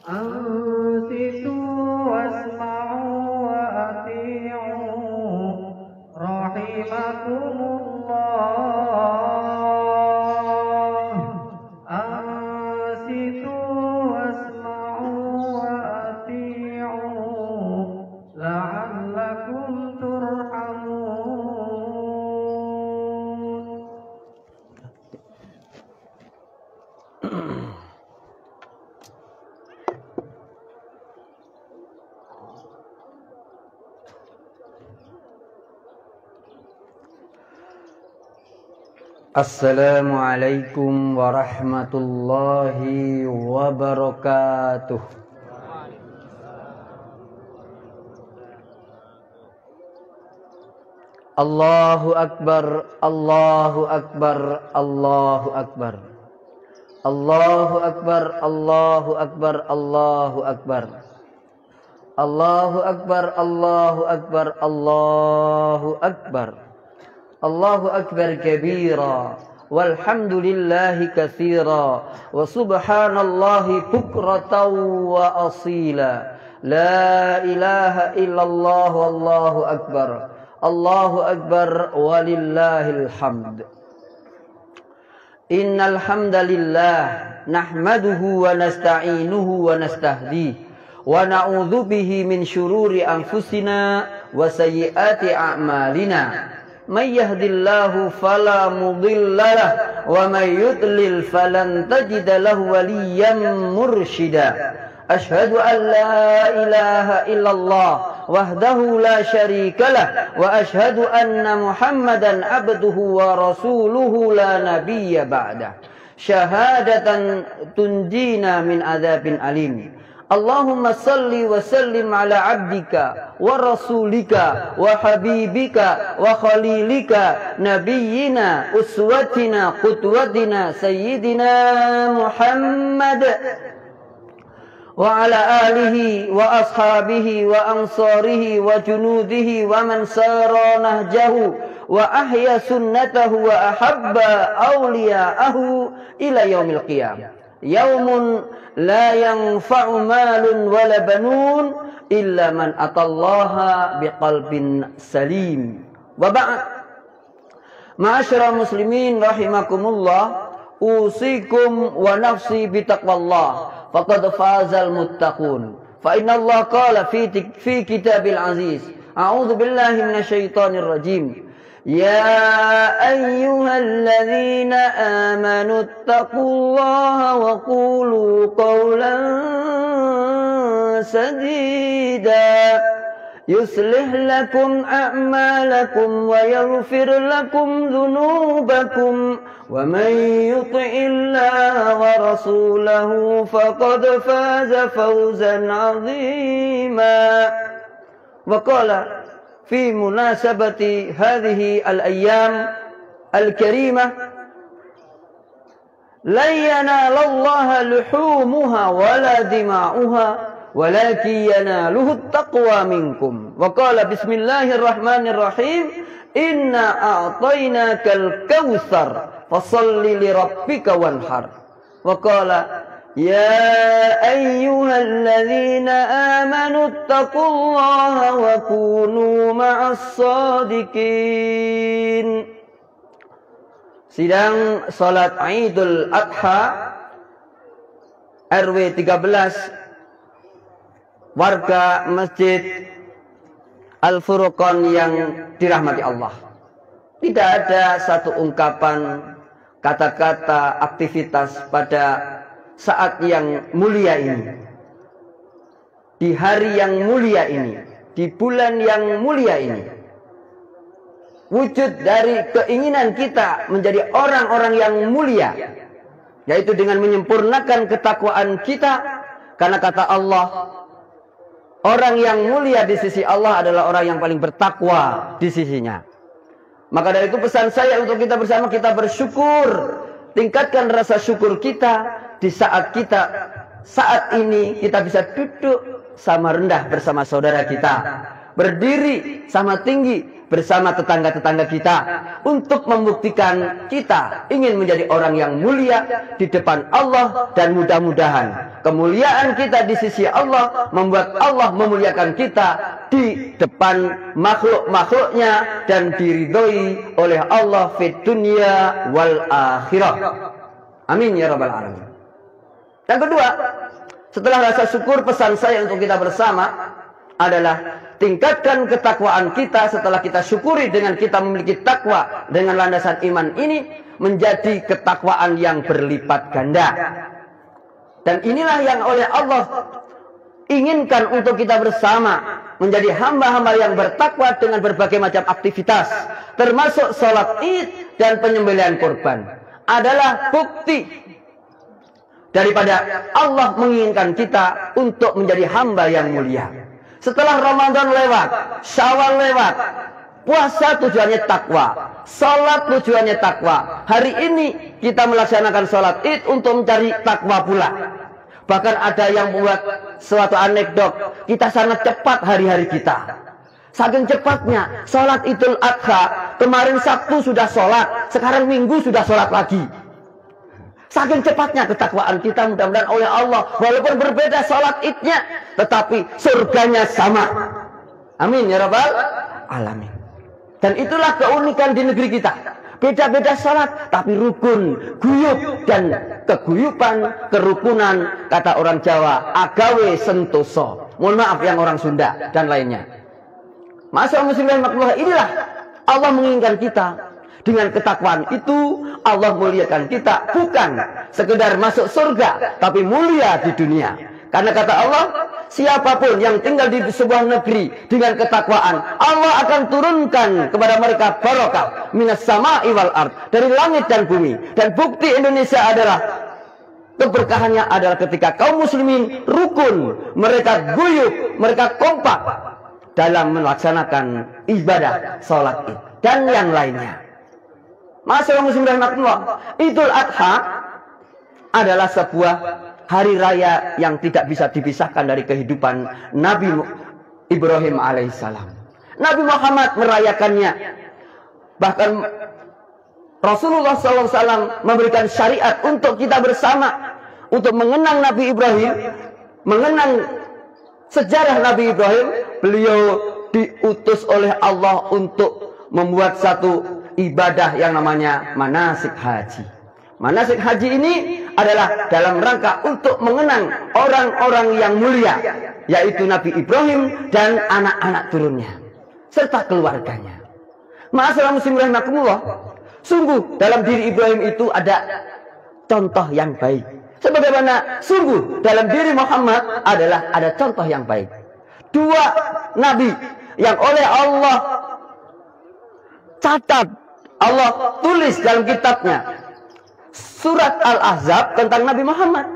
أنصتوا واسمعوا وأطيعوا رحمكم الله أنصتوا واسمعوا وأطيعوا لعلكم ترحمون. Assalamualaikum warahmatullahi wabarakatuh. Allahu Akbar, Allahu Akbar, Allahu Akbar. Allahu Akbar, Allahu Akbar, Allahu Akbar. Allahu Akbar, Allahu Akbar, Allahu Akbar. Allahu Akbar kabira walhamdulillahi katsira wa subhanallahi bukratan wa asila. La ilaha illallah wallahu akbar. Allahu akbar walillahil hamd. Innal hamdalillah nahmaduhu wa nasta'inuhu wa nastahdihi wa na'udzu bihi min syururi anfusina wa sayyiati a'malina. Man yahdillahu fala mudilla lahu wa man yudlil falan tajida lahu waliyyan mursyida. Ashhadu an la ilaha illallah wahdahu la syarika lah wa ashhadu anna Muhammadan abduhu wa rasuluhu la nabiyya ba'dah. Syahadatan tunjina min adzabin alim. Allahumma salli wa sallim ala abdika wa rasulika wa habibika wa khalilika nabiyyina uswatina qudwatina sayyidina Muhammad wa ala alihi wa ashabihi wa ansarihi wa junudihi wa man sara nahjahu wa ahya sunnatahu wa ahabba awliya'ahu ila yaumil qiyamah. Yaumun la yanfa'u malun wala banun illa man atallaha biqalbin salim. Wa ba'd. Ma'asyiral muslimin rahimakumullah, usikum wa nafsi bitaqwallah faqad fazal muttaqun. Fa inna Allah qala fi kitabil aziz. A'udzu billahi minasyaitonir rajim. يا أيها الذين آمنوا اتقوا الله وقولوا قولا سديدا يصلح لكم أعمالكم ويغفر لكم ذنوبكم ومن يطع الله ورسوله فقد فاز فوزا عظيما. وقال في مناسبة هذه الأيام الكريمة لن ينال الله لحومها ولا دماؤها ولكن يناله التقوى منكم. وقال بسم الله الرحمن الرحيم إنا أعطيناك الكوثر فصل لربك وانحر. وقال يا أيها الذين آمنوا اتقوا الله وكونوا مع الصادقين. Sidang salat Idul Adha RW 13 warga Masjid Al-Furqan yang dirahmati Allah. Tidak ada satu ungkapan, kata-kata, aktivitas pada saat yang mulia ini, di hari yang mulia ini, di bulan yang mulia ini, wujud dari keinginan kita menjadi orang-orang yang mulia, yaitu dengan menyempurnakan ketakwaan kita. Karena kata Allah, orang yang mulia di sisi Allah adalah orang yang paling bertakwa di sisinya. Maka dari itu pesan saya untuk kita bersama, kita bersyukur, tingkatkan rasa syukur kita di saat kita saat ini kita bisa duduk sama rendah bersama saudara kita, berdiri sama tinggi bersama tetangga-tetangga kita, untuk membuktikan kita ingin menjadi orang yang mulia di depan Allah, dan mudah-mudahan kemuliaan kita di sisi Allah membuat Allah memuliakan kita di depan makhluk-makhluknya dan diridhoi oleh Allah fid dunya wal akhirah. Amin ya rabbal alamin. Yang kedua, setelah rasa syukur, pesan saya untuk kita bersama adalah tingkatkan ketakwaan kita. Setelah kita syukuri dengan kita memiliki takwa dengan landasan iman ini, menjadi ketakwaan yang berlipat ganda. Dan inilah yang oleh Allah inginkan untuk kita bersama, menjadi hamba-hamba yang bertakwa dengan berbagai macam aktivitas, termasuk sholat id dan penyembelihan kurban, adalah bukti daripada Allah menginginkan kita untuk menjadi hamba yang mulia. Setelah Ramadan lewat, Syawal lewat, puasa tujuannya takwa, sholat tujuannya takwa. Hari ini kita melaksanakan sholat id untuk mencari takwa pula. Bahkan ada yang membuat suatu anekdot, kita sangat cepat hari-hari kita. Saking cepatnya, sholat Idul Adha, kemarin Sabtu sudah sholat, sekarang Minggu sudah sholat lagi. Saking cepatnya ketakwaan kita, mudah-mudahan oleh Allah, walaupun berbeda sholat idnya, tetapi surganya sama. Amin ya rabbal alamin. Dan itulah keunikan di negeri kita. Beda-beda sholat, tapi rukun, guyub, dan keguyupan, kerukunan, kata orang Jawa, agawe sentoso. Mohon maaf yang orang Sunda dan lainnya. Masyaallah muslimin makhluk, inilah Allah menginginkan kita. Dengan ketakwaan itu Allah muliakan kita, bukan sekedar masuk surga, tapi mulia di dunia. Karena kata Allah, siapapun yang tinggal di sebuah negeri dengan ketakwaan, Allah akan turunkan kepada mereka barokah minas sama'i wal ard, dari langit dan bumi. Dan bukti Indonesia adalah keberkahannya adalah ketika kaum muslimin rukun, mereka guyub, mereka kompak dalam melaksanakan ibadah sholat id dan yang lainnya. Masyaallah muslimin rahimakumullah, Idul Adha adalah sebuah hari raya yang tidak bisa dipisahkan dari kehidupan Nabi Ibrahim alaihissalam. Nabi Muhammad merayakannya. Bahkan Rasulullah SAW memberikan syariat untuk kita bersama, untuk mengenang Nabi Ibrahim, mengenang sejarah Nabi Ibrahim. Beliau diutus oleh Allah untuk membuat satu ibadah yang namanya manasik haji. Manasik haji ini adalah dalam rangka untuk mengenang orang-orang yang mulia, yaitu Nabi Ibrahim dan anak-anak turunnya serta keluarganya. Ma'asyiral muslimin rahimakumullah, sungguh dalam diri Ibrahim itu ada contoh yang baik, sebagaimana sungguh dalam diri Muhammad adalah ada contoh yang baik. Dua nabi yang oleh Allah catat, Allah tulis dalam kitabnya, surat Al-Ahzab, tentang Nabi Muhammad.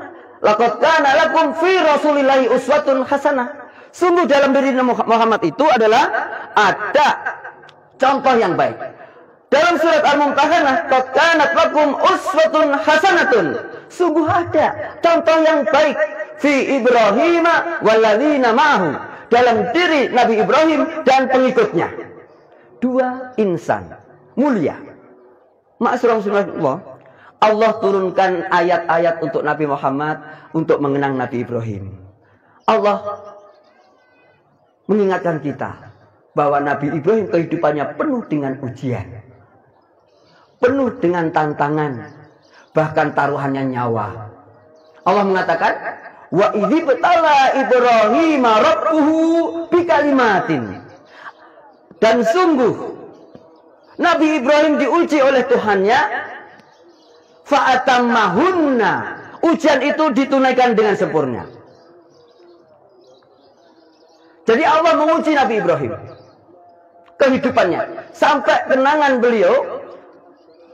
Laqad kana lakum fi Rasulillahi uswatun hasanah. Sungguh dalam diri Muhammad itu adalah ada contoh yang baik. Dalam surat Al-Mumtahanah, qad kanat lakum uswatun hasanatun. Sungguh ada contoh yang baik fi Ibrahim walladzina ma'ahu, dalam diri Nabi Ibrahim dan pengikutnya. Dua insan mulia. Ma'asyiral muslimin, Allah turunkan ayat-ayat untuk Nabi Muhammad untuk mengenang Nabi Ibrahim. Allah mengingatkan kita bahwa Nabi Ibrahim kehidupannya penuh dengan ujian, penuh dengan tantangan, bahkan taruhannya nyawa. Allah mengatakan, wa idzi betala Ibrahim rabbuhu bikalimatin. Dan sungguh Nabi Ibrahim diuji oleh Tuhannya, fa'atammahunna. Ujian itu ditunaikan dengan sempurna. Jadi Allah menguji Nabi Ibrahim, kehidupannya, sampai kenangan beliau.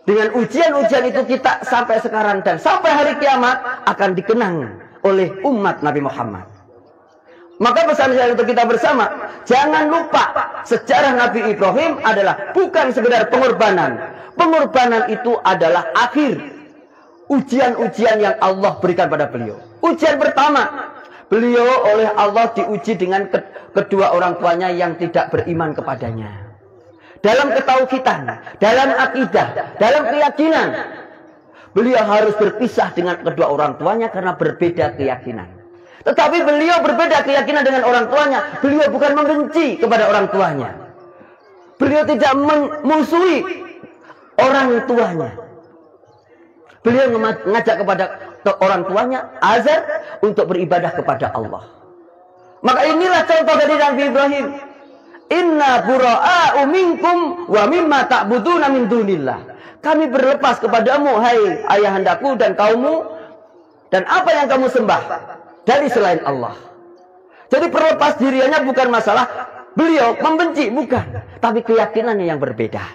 Dengan ujian-ujian itu kita sampai sekarang dan sampai hari kiamat akan dikenang oleh umat Nabi Muhammad. Maka pesan saya untuk kita bersama, jangan lupa sejarah Nabi Ibrahim adalah bukan sekedar pengorbanan. Pengorbanan itu adalah akhir ujian-ujian yang Allah berikan pada beliau. Ujian pertama, beliau oleh Allah diuji dengan kedua orang tuanya yang tidak beriman kepadanya. Dalam ketauhidan, dalam akidah, dalam keyakinan, beliau harus berpisah dengan kedua orang tuanya karena berbeda keyakinan. Tetapi beliau berbeda keyakinan dengan orang tuanya. Beliau bukan membenci kepada orang tuanya. Beliau tidak memusuhi orang tuanya. Beliau mengajak kepada orang tuanya azan untuk beribadah kepada Allah. Maka inilah contoh dari Nabi Ibrahim. Inna bura'a'u minkum wa mimma ta'buduna min dunillah. Kami berlepas kepadamu, hai ayahandaku dan kaummu, dan apa yang kamu sembah dari selain Allah. Jadi perlepas diriannya bukan masalah beliau membenci, bukan. Tapi keyakinannya yang berbeda.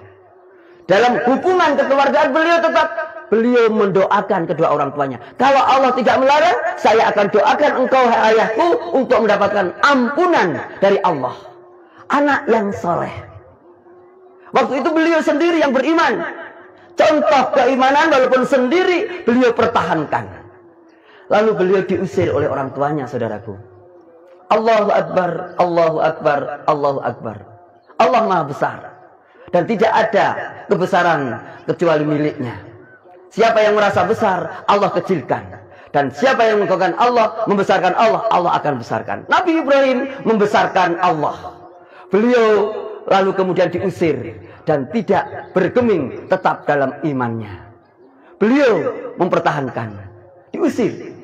Dalam hubungan kekeluargaan beliau mendoakan kedua orang tuanya. Kalau Allah tidak melarang, saya akan doakan engkau, hai ayahku, untuk mendapatkan ampunan dari Allah. Anak yang soleh. Waktu itu beliau sendiri yang beriman. Contoh keimanan walaupun sendiri beliau pertahankan. Lalu beliau diusir oleh orang tuanya, saudaraku. Allahu Akbar, Allahu Akbar, Allahu Akbar. Allah Maha Besar. Dan tidak ada kebesaran kecuali miliknya. Siapa yang merasa besar, Allah kecilkan. Dan siapa yang mengagungkan Allah, membesarkan Allah, Allah akan besarkan. Nabi Ibrahim membesarkan Allah. Beliau lalu kemudian diusir dan tidak bergeming, tetap dalam imannya. Beliau mempertahankan, diusir.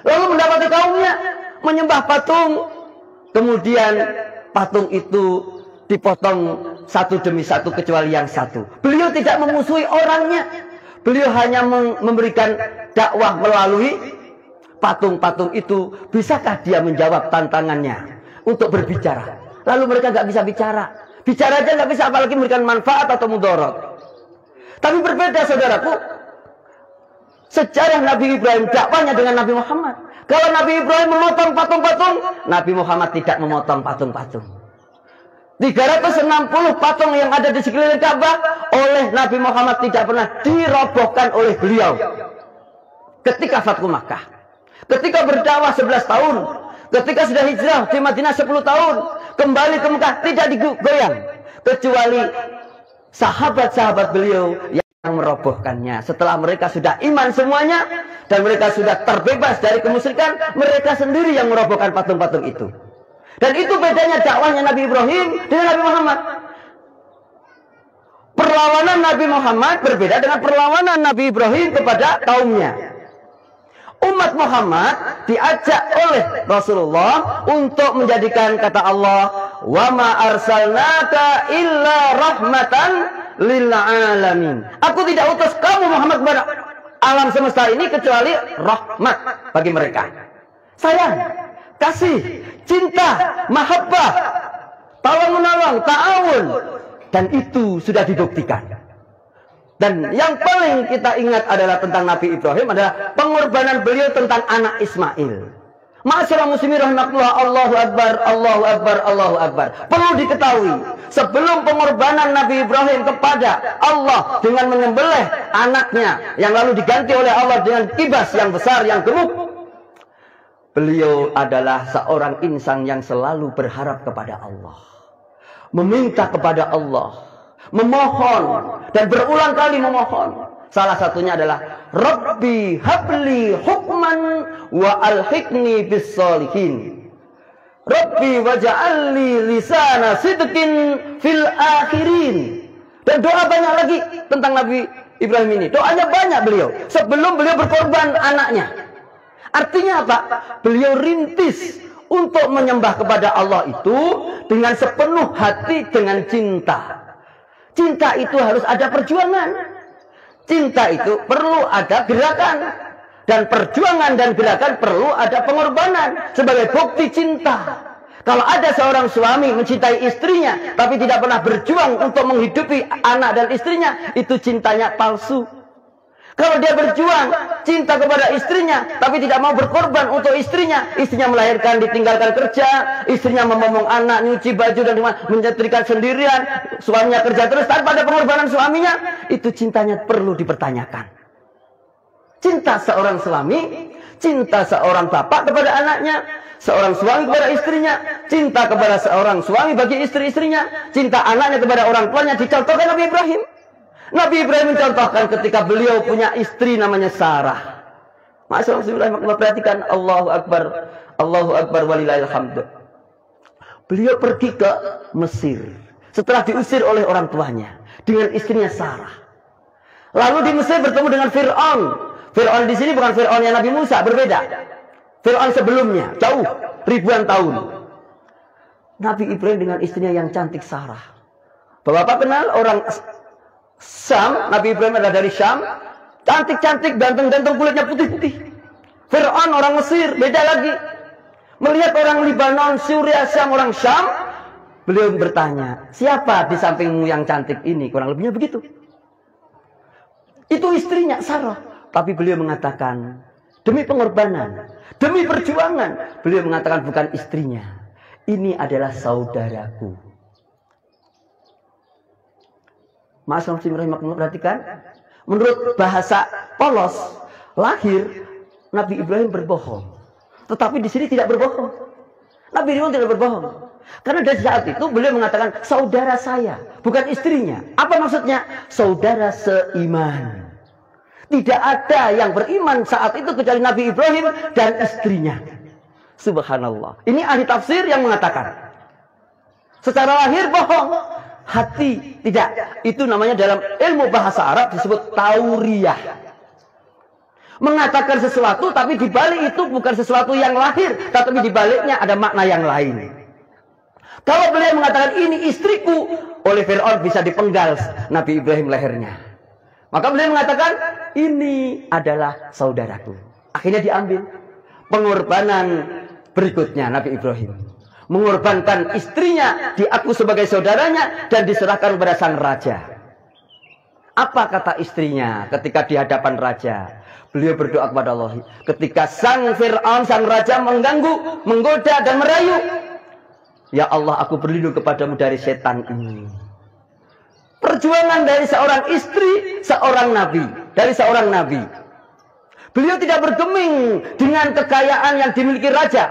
Lalu mendapati kaumnya menyembah patung. Kemudian patung itu dipotong satu demi satu kecuali yang satu. Beliau tidak memusuhi orangnya. Beliau hanya memberikan dakwah melalui patung-patung itu. Bisakah dia menjawab tantangannya untuk berbicara? Lalu mereka nggak bisa bicara. Bicara aja nggak bisa, apalagi memberikan manfaat atau mudarat. Tapi berbeda, saudaraku. Sejarah Nabi Ibrahim, dakwahnya dengan Nabi Muhammad. Kalau Nabi Ibrahim memotong patung-patung, Nabi Muhammad tidak memotong patung-patung. 360 patung yang ada di sekeliling Ka'bah oleh Nabi Muhammad tidak pernah dirobohkan oleh beliau. Ketika Fathu Makkah, ketika berdakwah 11 tahun, ketika sudah hijrah di Madinah 10 tahun, kembali ke Mekah tidak digoyang. Kecuali sahabat-sahabat beliau yang merobohkannya. Setelah mereka sudah iman semuanya, dan mereka sudah terbebas dari kemusyrikan, mereka sendiri yang merobohkan patung-patung itu. Dan itu bedanya dakwahnya Nabi Ibrahim dengan Nabi Muhammad. Perlawanan Nabi Muhammad berbeda dengan perlawanan Nabi Ibrahim kepada kaumnya. Umat Muhammad diajak oleh Rasulullah untuk menjadikan kata Allah, "Wa ma arsalnaka illa rahmatan lil alamin." Aku tidak utus kamu Muhammad kepada alam semesta ini kecuali rahmat bagi mereka. Sayang, kasih, cinta, mahabbah, tolong menolong, ta'awun, dan itu sudah dibuktikan. Dan yang paling kita ingat adalah tentang Nabi Ibrahim adalah pengorbanan beliau tentang anak Ismail. Ma'asyiral muslimin rahimakumullah, Allahu Akbar, Allahu Akbar, Allahu Akbar. Perlu diketahui, sebelum pengorbanan Nabi Ibrahim kepada Allah dengan menyembelih anaknya yang lalu diganti oleh Allah dengan kibas yang besar, yang gemuk, beliau adalah seorang insan yang selalu berharap kepada Allah, meminta kepada Allah, memohon, dan berulang kali memohon. Salah satunya adalah Rabbi habli hukman wa alhiqni bis solihin. Rabbi waj'alli lisana sidqin fil akhirin. Dan doa banyak lagi tentang Nabi Ibrahim ini. Doanya banyak beliau sebelum beliau berkorban anaknya. Artinya apa? Beliau rintis untuk menyembah kepada Allah itu dengan sepenuh hati, dengan cinta. Cinta itu harus ada perjuangan. Cinta itu perlu ada gerakan. Dan perjuangan dan gerakan perlu ada pengorbanan sebagai bukti cinta. Kalau ada seorang suami mencintai istrinya tapi tidak pernah berjuang untuk menghidupi anak dan istrinya, itu cintanya palsu. Kalau dia berjuang cinta kepada istrinya tapi tidak mau berkorban untuk istrinya, istrinya melahirkan, ditinggalkan kerja, istrinya memomong anak, nyuci baju dan menyetrika sendirian, suaminya kerja terus tanpa ada pengorbanan suaminya, itu cintanya perlu dipertanyakan. Cinta seorang suami, Cinta seorang bapak kepada anaknya, seorang suami kepada istrinya, cinta kepada seorang suami bagi istri-istrinya, cinta anaknya kepada orang tuanya dicontohkan Nabi Ibrahim. Nabi Ibrahim mencontohkan ketika beliau punya istri namanya Sarah. Masyaallah, perhatikan, Allahu Akbar walillahil hamd. Beliau pergi ke Mesir setelah diusir oleh orang tuanya dengan istrinya Sarah. Lalu di Mesir bertemu dengan Fir'aun. Fir'aun di sini bukan Fir'aun yang Nabi Musa, berbeda. Fir'aun sebelumnya, jauh, ribuan tahun. Nabi Ibrahim dengan istrinya yang cantik Sarah. Bapak kenal orang Syam, Nabi Ibrahim adalah dari Syam. Cantik-cantik, ganteng-ganteng, kulitnya putih-putih. Fir'aun orang Mesir, beda lagi. Melihat orang Libanon, Syria, Syam, orang Syam, beliau bertanya, siapa di sampingmu yang cantik ini? Kurang lebihnya begitu. Itu istrinya Sarah. Tapi beliau mengatakan, demi pengorbanan, demi perjuangan. Beliau mengatakan bukan istrinya. Ini adalah saudaraku. Mas Muslim rahimahullah, perhatikan. Menurut bahasa polos, lahir Nabi Ibrahim berbohong. Tetapi di sini tidak berbohong. Nabi Ibrahim tidak berbohong. Karena dari saat itu beliau mengatakan saudara saya, bukan istrinya. Apa maksudnya? Saudara seiman. Tidak ada yang beriman saat itu kecuali Nabi Ibrahim dan istrinya. Subhanallah. Ini ahli tafsir yang mengatakan. Secara lahir bohong. Hati tidak. Itu namanya dalam ilmu bahasa Arab disebut tauriyah. Mengatakan sesuatu tapi di balik itu bukan sesuatu yang lahir. Tetapi di baliknya ada makna yang lain. Kalau beliau mengatakan ini istriku, oleh Fir'aun bisa dipenggal Nabi Ibrahim lehernya. Maka beliau mengatakan, ini adalah saudaraku. Akhirnya diambil. Pengorbanan berikutnya Nabi Ibrahim. Mengorbankan istrinya, diaku sebagai saudaranya, dan diserahkan kepada sang raja. Apa kata istrinya ketika di hadapan raja? Beliau berdoa kepada Allah. Ketika sang Fir'aun, sang raja mengganggu, menggoda, dan merayu. Ya Allah, aku berlindung kepadamu dari setan ini. Perjuangan dari seorang istri, seorang nabi. Dari seorang nabi. Beliau tidak bergeming dengan kekayaan yang dimiliki raja.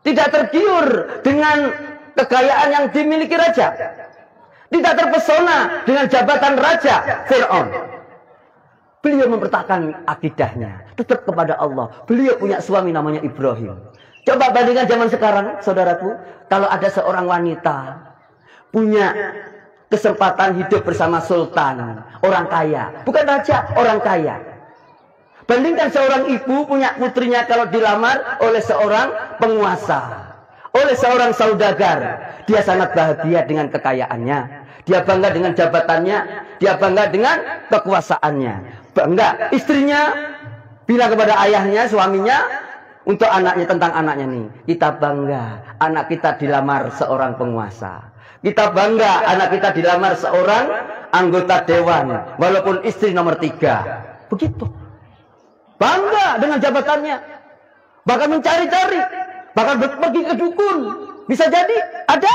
Tidak tergiur dengan kekayaan yang dimiliki raja. Tidak terpesona dengan jabatan raja Fir'aun. Beliau mempertahankan akidahnya. Tetap kepada Allah. Beliau punya suami namanya Ibrahim. Coba bandingkan zaman sekarang, saudaraku. Kalau ada seorang wanita punya kesempatan hidup bersama sultan, orang kaya, bukan raja, orang kaya. Bandingkan seorang ibu punya putrinya kalau dilamar oleh seorang penguasa, oleh seorang saudagar. Dia sangat bahagia dengan kekayaannya, dia bangga dengan jabatannya, dia bangga dengan kekuasaannya. Bangga istrinya bilang kepada ayahnya, suaminya, untuk anaknya, tentang anaknya nih, kita bangga anak kita dilamar seorang penguasa. Kita bangga anak kita dilamar seorang anggota dewan, walaupun istri nomor 3. Begitu. Bangga dengan jabatannya. Bahkan mencari-cari. Bahkan pergi ke dukun. Bisa jadi ada.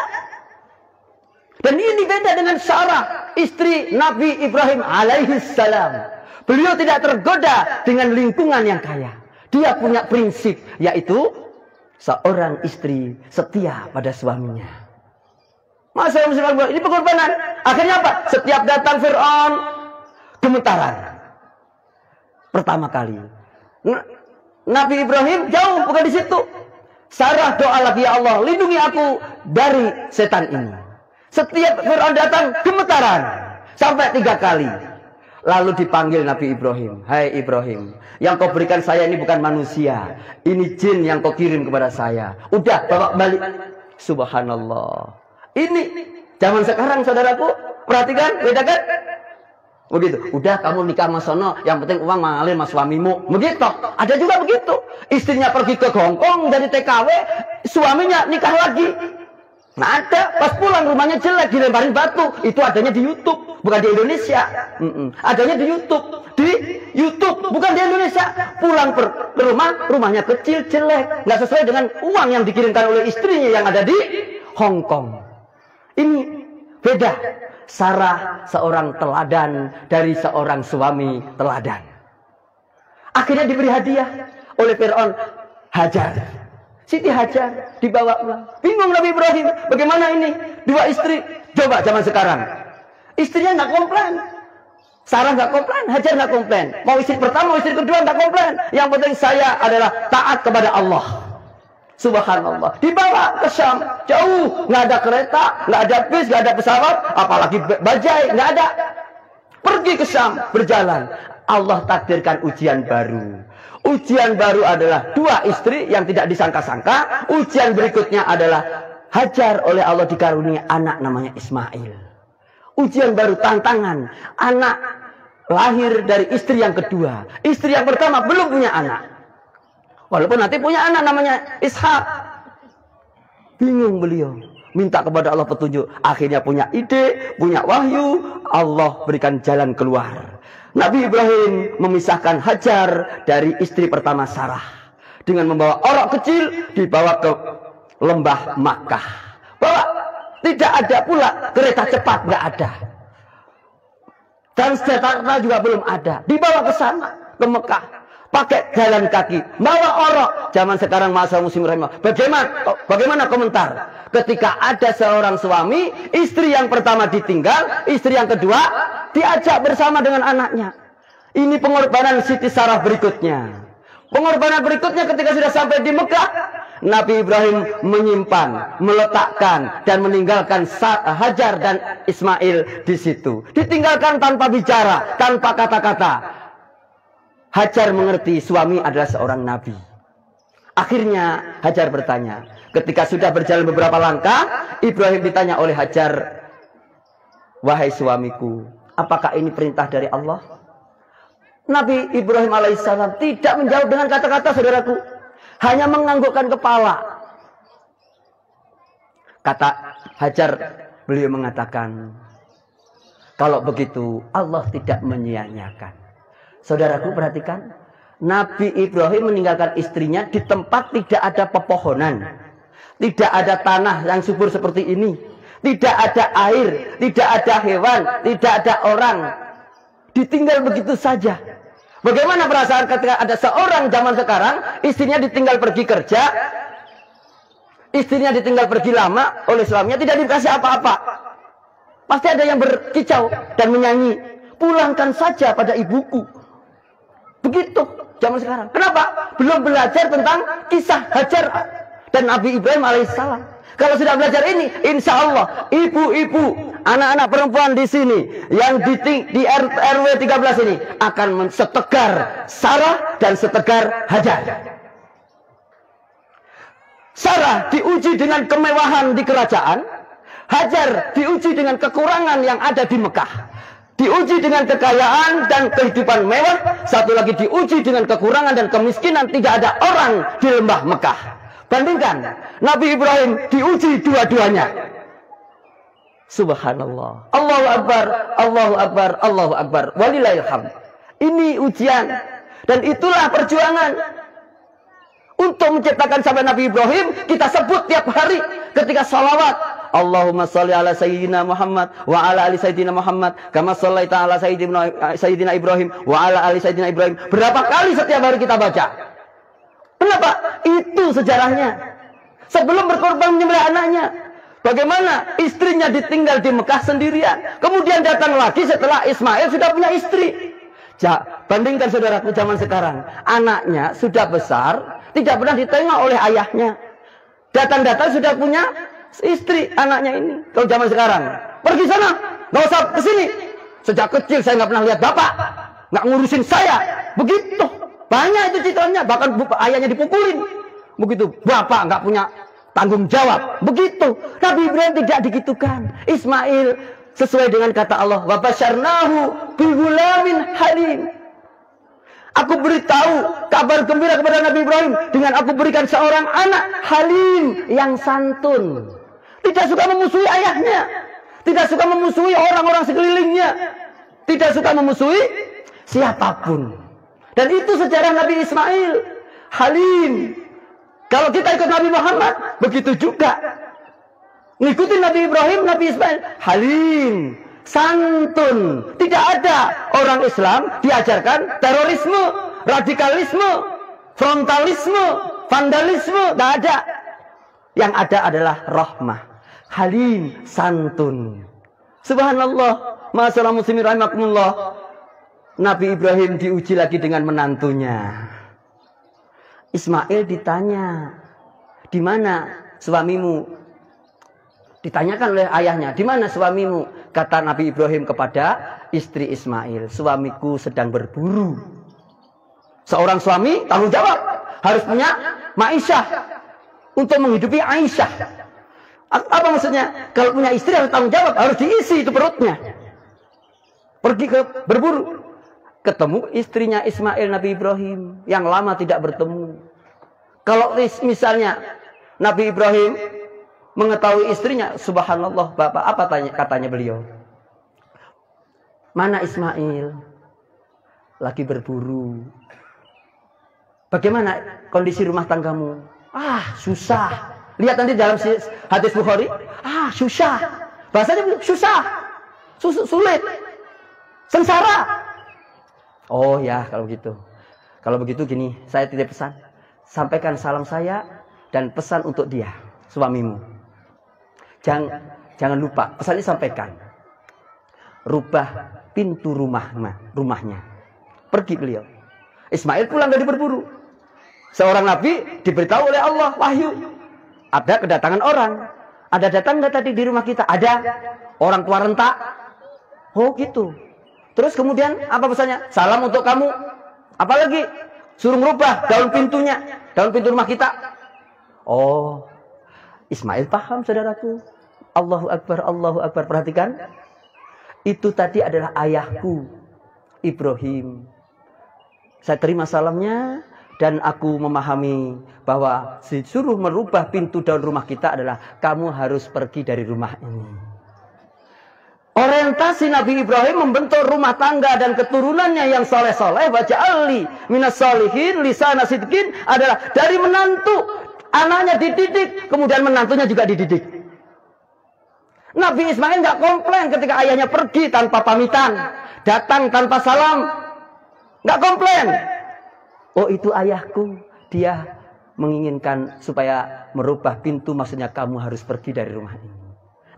Dan ini beda dengan Sarah, istri Nabi Ibrahim alaihissalam. Beliau tidak tergoda dengan lingkungan yang kaya. Dia punya prinsip, yaitu seorang istri setia pada suaminya. Masa ini pengorbanan. Akhirnya apa? Setiap datang Fir'aun, gemetaran. Pertama kali. Nabi Ibrahim jauh, bukan di situ. Sarah doa lagi, ya Allah, lindungi aku dari setan ini. Setiap Fir'aun datang, gemetaran. Sampai 3 kali. Lalu dipanggil Nabi Ibrahim. Hai Ibrahim, yang kau berikan saya ini bukan manusia. Ini jin yang kau kirim kepada saya. Udah, bawa balik. Subhanallah. Ini zaman sekarang, saudaraku, perhatikan, beda kan? Begitu. Udah, kamu nikah sama sono, yang penting uang mengalir sama suamimu. Begitu. Ada juga begitu. Istrinya pergi ke Hongkong dari TKW, suaminya nikah lagi. Nah ada, pas pulang rumahnya jelek, dilemparin batu. Itu adanya di YouTube, bukan di Indonesia. Adanya di YouTube. Di YouTube, bukan di Indonesia. Pulang ke rumah, rumahnya kecil, jelek. Nggak sesuai dengan uang yang dikirimkan oleh istrinya yang ada di Hongkong. Ini beda. Sarah seorang teladan dari seorang suami teladan. Akhirnya diberi hadiah oleh Fir'aun. Hajar, Siti Hajar dibawa pulang. Bingung Nabi Ibrahim, bagaimana ini? 2 istri. Coba zaman sekarang, istrinya nggak komplain. Sarah nggak komplain, Hajar nggak komplain. Mau istri pertama, mau istri kedua nggak komplain. Yang penting saya adalah taat kepada Allah. Subhanallah. Dibawa ke Syam, jauh, nggak ada kereta, nggak ada bis, nggak ada pesawat, apalagi bajai, nggak ada. Pergi ke Syam, berjalan. Allah takdirkan ujian baru. Ujian baru adalah 2 istri yang tidak disangka-sangka. Ujian berikutnya adalah Hajar oleh Allah dikaruniai anak namanya Ismail. Ujian baru, tantangan. Anak lahir dari istri yang kedua. Istri yang pertama belum punya anak. Walaupun nanti punya anak namanya Ishak. Bingung beliau. Minta kepada Allah petunjuk. Akhirnya punya ide, punya wahyu. Allah berikan jalan keluar. Nabi Ibrahim memisahkan Hajar dari istri pertama Sarah. Dengan membawa orok kecil, dibawa ke lembah Makkah. Bawa, tidak ada pula kereta cepat, nggak ada. Transjakarta juga belum ada. Dibawa ke sana, ke Mekah. Pakai jalan kaki, bawa orok. Zaman sekarang masa musim rahimah. Bagaimana komentar? Ketika ada seorang suami, istri yang pertama ditinggal, istri yang kedua diajak bersama dengan anaknya. Ini pengorbanan Siti Sarah berikutnya. Pengorbanan berikutnya ketika sudah sampai di Mekah, Nabi Ibrahim menyimpan, meletakkan dan meninggalkan Hajar dan Ismail di situ. Ditinggalkan tanpa bicara, tanpa kata-kata. Hajar mengerti suami adalah seorang nabi. Akhirnya Hajar bertanya. Ketika sudah berjalan beberapa langkah, Ibrahim ditanya oleh Hajar, "Wahai suamiku, apakah ini perintah dari Allah?" Nabi Ibrahim alaihissalam tidak menjawab dengan kata-kata, saudaraku. Hanya menganggukkan kepala. Kata Hajar, beliau mengatakan, kalau begitu Allah tidak menyia-nyiakan. Saudaraku perhatikan, Nabi Ibrahim meninggalkan istrinya di tempat tidak ada pepohonan. Tidak ada tanah yang subur seperti ini. Tidak ada air, tidak ada hewan, tidak ada orang. Ditinggal begitu saja. Bagaimana perasaan ketika ada seorang zaman sekarang, istrinya ditinggal pergi kerja, istrinya ditinggal pergi lama oleh suaminya, tidak dikasih apa-apa. Pasti ada yang berkicau dan menyanyi, "Pulangkan saja pada ibuku." Begitu zaman sekarang. Kenapa? Belum belajar tentang kisah Hajar dan Nabi Ibrahim alaihissalam. Kalau sudah belajar ini, insya Allah ibu-ibu, anak-anak perempuan di sini yang di RW 13 ini akan setegar Sarah dan setegar Hajar. Sarah diuji dengan kemewahan di kerajaan, Hajar diuji dengan kekurangan yang ada di Mekah. Diuji dengan kekayaan dan kehidupan mewah, satu lagi diuji dengan kekurangan dan kemiskinan, tidak ada orang di lembah Mekah. Bandingkan, Nabi Ibrahim diuji dua-duanya. Subhanallah. Allahu Akbar, Allahu Akbar, Allahu Akbar. Walillahilhamd. Ini ujian. Dan itulah perjuangan. Untuk menciptakan sampai Nabi Ibrahim, kita sebut tiap hari ketika salawat. Allahumma salli ala Sayyidina Muhammad wa ala ali Sayyidina Muhammad kama sallaita ala Sayyidina Ibrahim wa ala ali Sayyidina Ibrahim. Berapa kali setiap hari kita baca? Kenapa? Itu sejarahnya. Sebelum berkorban menyembelih anaknya, bagaimana istrinya ditinggal di Mekah sendirian. Kemudian datang lagi setelah Ismail sudah punya istri. Bandingkan saudaraku zaman sekarang. Anaknya sudah besar, tidak pernah ditengok oleh ayahnya. Datang-datang sudah punya istri anaknya ini. Kalau zaman sekarang, pergi sana, nggak usah kesini. Sejak kecil saya nggak pernah lihat bapak, nggak ngurusin saya. Begitu. Banyak itu citranya, bahkan ayahnya dipukulin. Begitu, bapak nggak punya tanggung jawab. Begitu, Nabi Ibrahim tidak digitukan. Ismail sesuai dengan kata Allah, wa basyarnahu bigulamin halim. Aku beritahu kabar gembira kepada Nabi Ibrahim dengan aku berikan seorang anak halim yang santun. Tidak suka memusuhi ayahnya, tidak suka memusuhi orang-orang sekelilingnya, tidak suka memusuhi siapapun. Dan itu sejarah Nabi Ismail. Halim. Kalau kita ikut Nabi Muhammad, begitu juga. Ngikutin Nabi Ibrahim, Nabi Ismail. Halim. Santun. Tidak ada orang Islam diajarkan terorisme, radikalisme, frontalisme, vandalisme, tidak ada. Yang ada adalah rahmah, halim, santun. Subhanallah, masalah muslimin rahimakumullah. Nabi Ibrahim diuji lagi dengan menantunya. Ismail ditanya, di mana suamimu? Ditanyakan oleh ayahnya, di mana suamimu? Kata Nabi Ibrahim kepada istri Ismail, suamiku sedang berburu. Seorang suami tanggung jawab, harus punya ma'isyah untuk menghidupi Aisyah. Apa maksudnya? Kalau punya istri harus tanggung jawab, harus diisi itu perutnya. Pergi ke berburu. Ketemu istrinya Ismail Nabi Ibrahim yang lama tidak bertemu. Kalau misalnya Nabi Ibrahim mengetahui istrinya, subhanallah, Bapak, apa katanya beliau? Mana Ismail? Lagi berburu. Bagaimana kondisi rumah tanggamu? Susah. Lihat nanti dalam hadis Bukhari. Susah. Bahasanya susah. Sulit. Sengsara. Oh ya, kalau begitu. Kalau begitu gini, saya titip pesan. Sampaikan salam saya dan pesan untuk dia, suamimu. Jangan lupa, pesan ini sampaikan. Rubah pintu rumahnya. Pergi beliau. Ismail pulang dari berburu. Seorang nabi diberitahu oleh Allah, wahyu. Ada kedatangan orang. Ada datang nggak tadi di rumah kita? Ada. Orang tua rentak. Oh gitu. Terus kemudian apa pesannya? Salam untuk kamu. Apalagi? Suruh merubah daun pintunya. Daun pintu rumah kita. Oh. Ismail paham, saudaraku. Allahu Akbar, Allahu Akbar. Perhatikan. Itu tadi adalah ayahku, Ibrahim. Saya terima salamnya. Dan aku memahami bahwa disuruh merubah pintu daun rumah kita adalah kamu harus pergi dari rumah ini. Orientasi Nabi Ibrahim membentuk rumah tangga dan keturunannya yang soleh-soleh. Waja'alli minas solihin lisana sidqin adalah dari menantu. Anaknya dididik, kemudian menantunya juga dididik. Nabi Ismail nggak komplain ketika ayahnya pergi tanpa pamitan, datang tanpa salam, nggak komplain. Oh itu ayahku, dia menginginkan supaya merubah pintu, maksudnya kamu harus pergi dari rumah ini.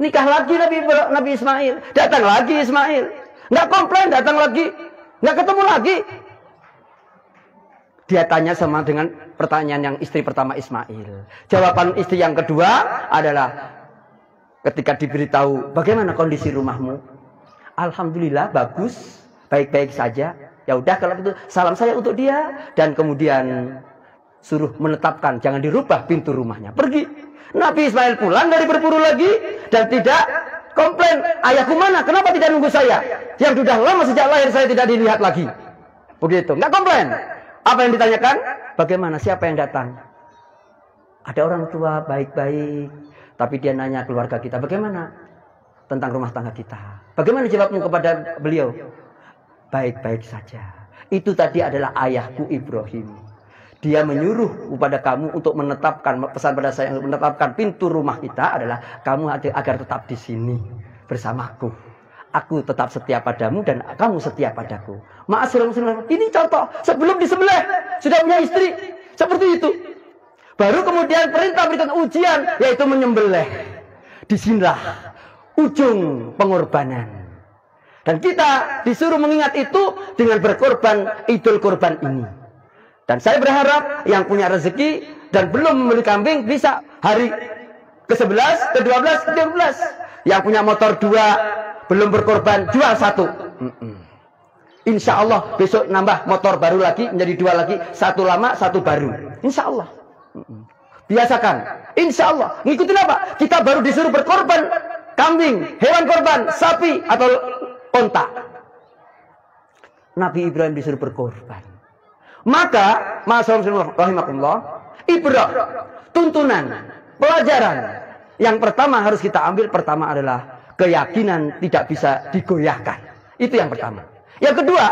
Nikah lagi Nabi Ismail, datang lagi Ismail, nggak komplain, datang lagi, nggak ketemu lagi. Dia tanya sama dengan pertanyaan yang istri pertama Ismail. Jawaban istri yang kedua adalah ketika diberitahu bagaimana kondisi rumahmu, alhamdulillah bagus, baik-baik saja. Ya udah kalau begitu salam saya untuk dia dan kemudian suruh menetapkan jangan dirubah pintu rumahnya. Pergi. Nabi Ismail pulang dari berburu lagi dan tidak komplain. Ayahku mana? Kenapa tidak nunggu saya? Yang sudah lama sejak lahir saya tidak dilihat lagi. Begitu. Nggak komplain. Apa yang ditanyakan? Bagaimana? Siapa yang datang? Ada orang tua baik-baik. Tapi dia nanya keluarga kita. Bagaimana? Tentang rumah tangga kita. Bagaimana jawabmu kepada beliau? Baik-baik saja. Itu tadi adalah ayahku Ibrahim. Dia menyuruh kepada kamu untuk menetapkan, pesan pada saya untuk menetapkan pintu rumah kita adalah kamu agar tetap di sini bersamaku. Aku tetap setia padamu dan kamu setia padaku. Ma'asyiral muslimin, ini contoh sebelum disembelih sudah punya istri seperti itu. Baru kemudian perintah berikut ujian yaitu menyembelih. Disinilah ujung pengorbanan. Dan kita disuruh mengingat itu dengan berkorban Idul Kurban ini. Dan saya berharap yang punya rezeki dan belum membeli kambing bisa hari ke-11, ke-12, ke-13. Yang punya motor 2 belum berkorban jual 1. Insya Allah besok nambah motor baru lagi menjadi 2 lagi, 1 lama 1 baru. Insya Allah. Biasakan. Insya Allah. Ngikutin apa? Kita baru disuruh berkorban kambing, hewan korban, sapi atau onta. Nabi Ibrahim disuruh berkorban. Maka, masyaallah rahimakumullah, ibrah, tuntunan, pelajaran. Yang pertama harus kita ambil pertama adalah keyakinan tidak bisa digoyahkan. Itu yang pertama. Yang kedua,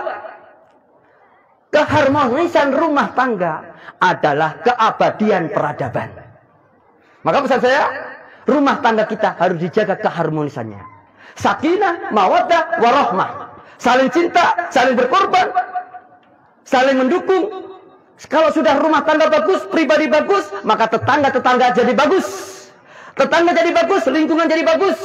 keharmonisan rumah tangga adalah keabadian peradaban. Maka pesan saya, rumah tangga kita harus dijaga keharmonisannya. Sakinah, mawaddah, warahmah. Saling cinta, saling berkorban, saling mendukung, Kalau sudah rumah tangga bagus, pribadi bagus, maka tetangga-tetangga jadi bagus. Tetangga jadi bagus, lingkungan jadi bagus.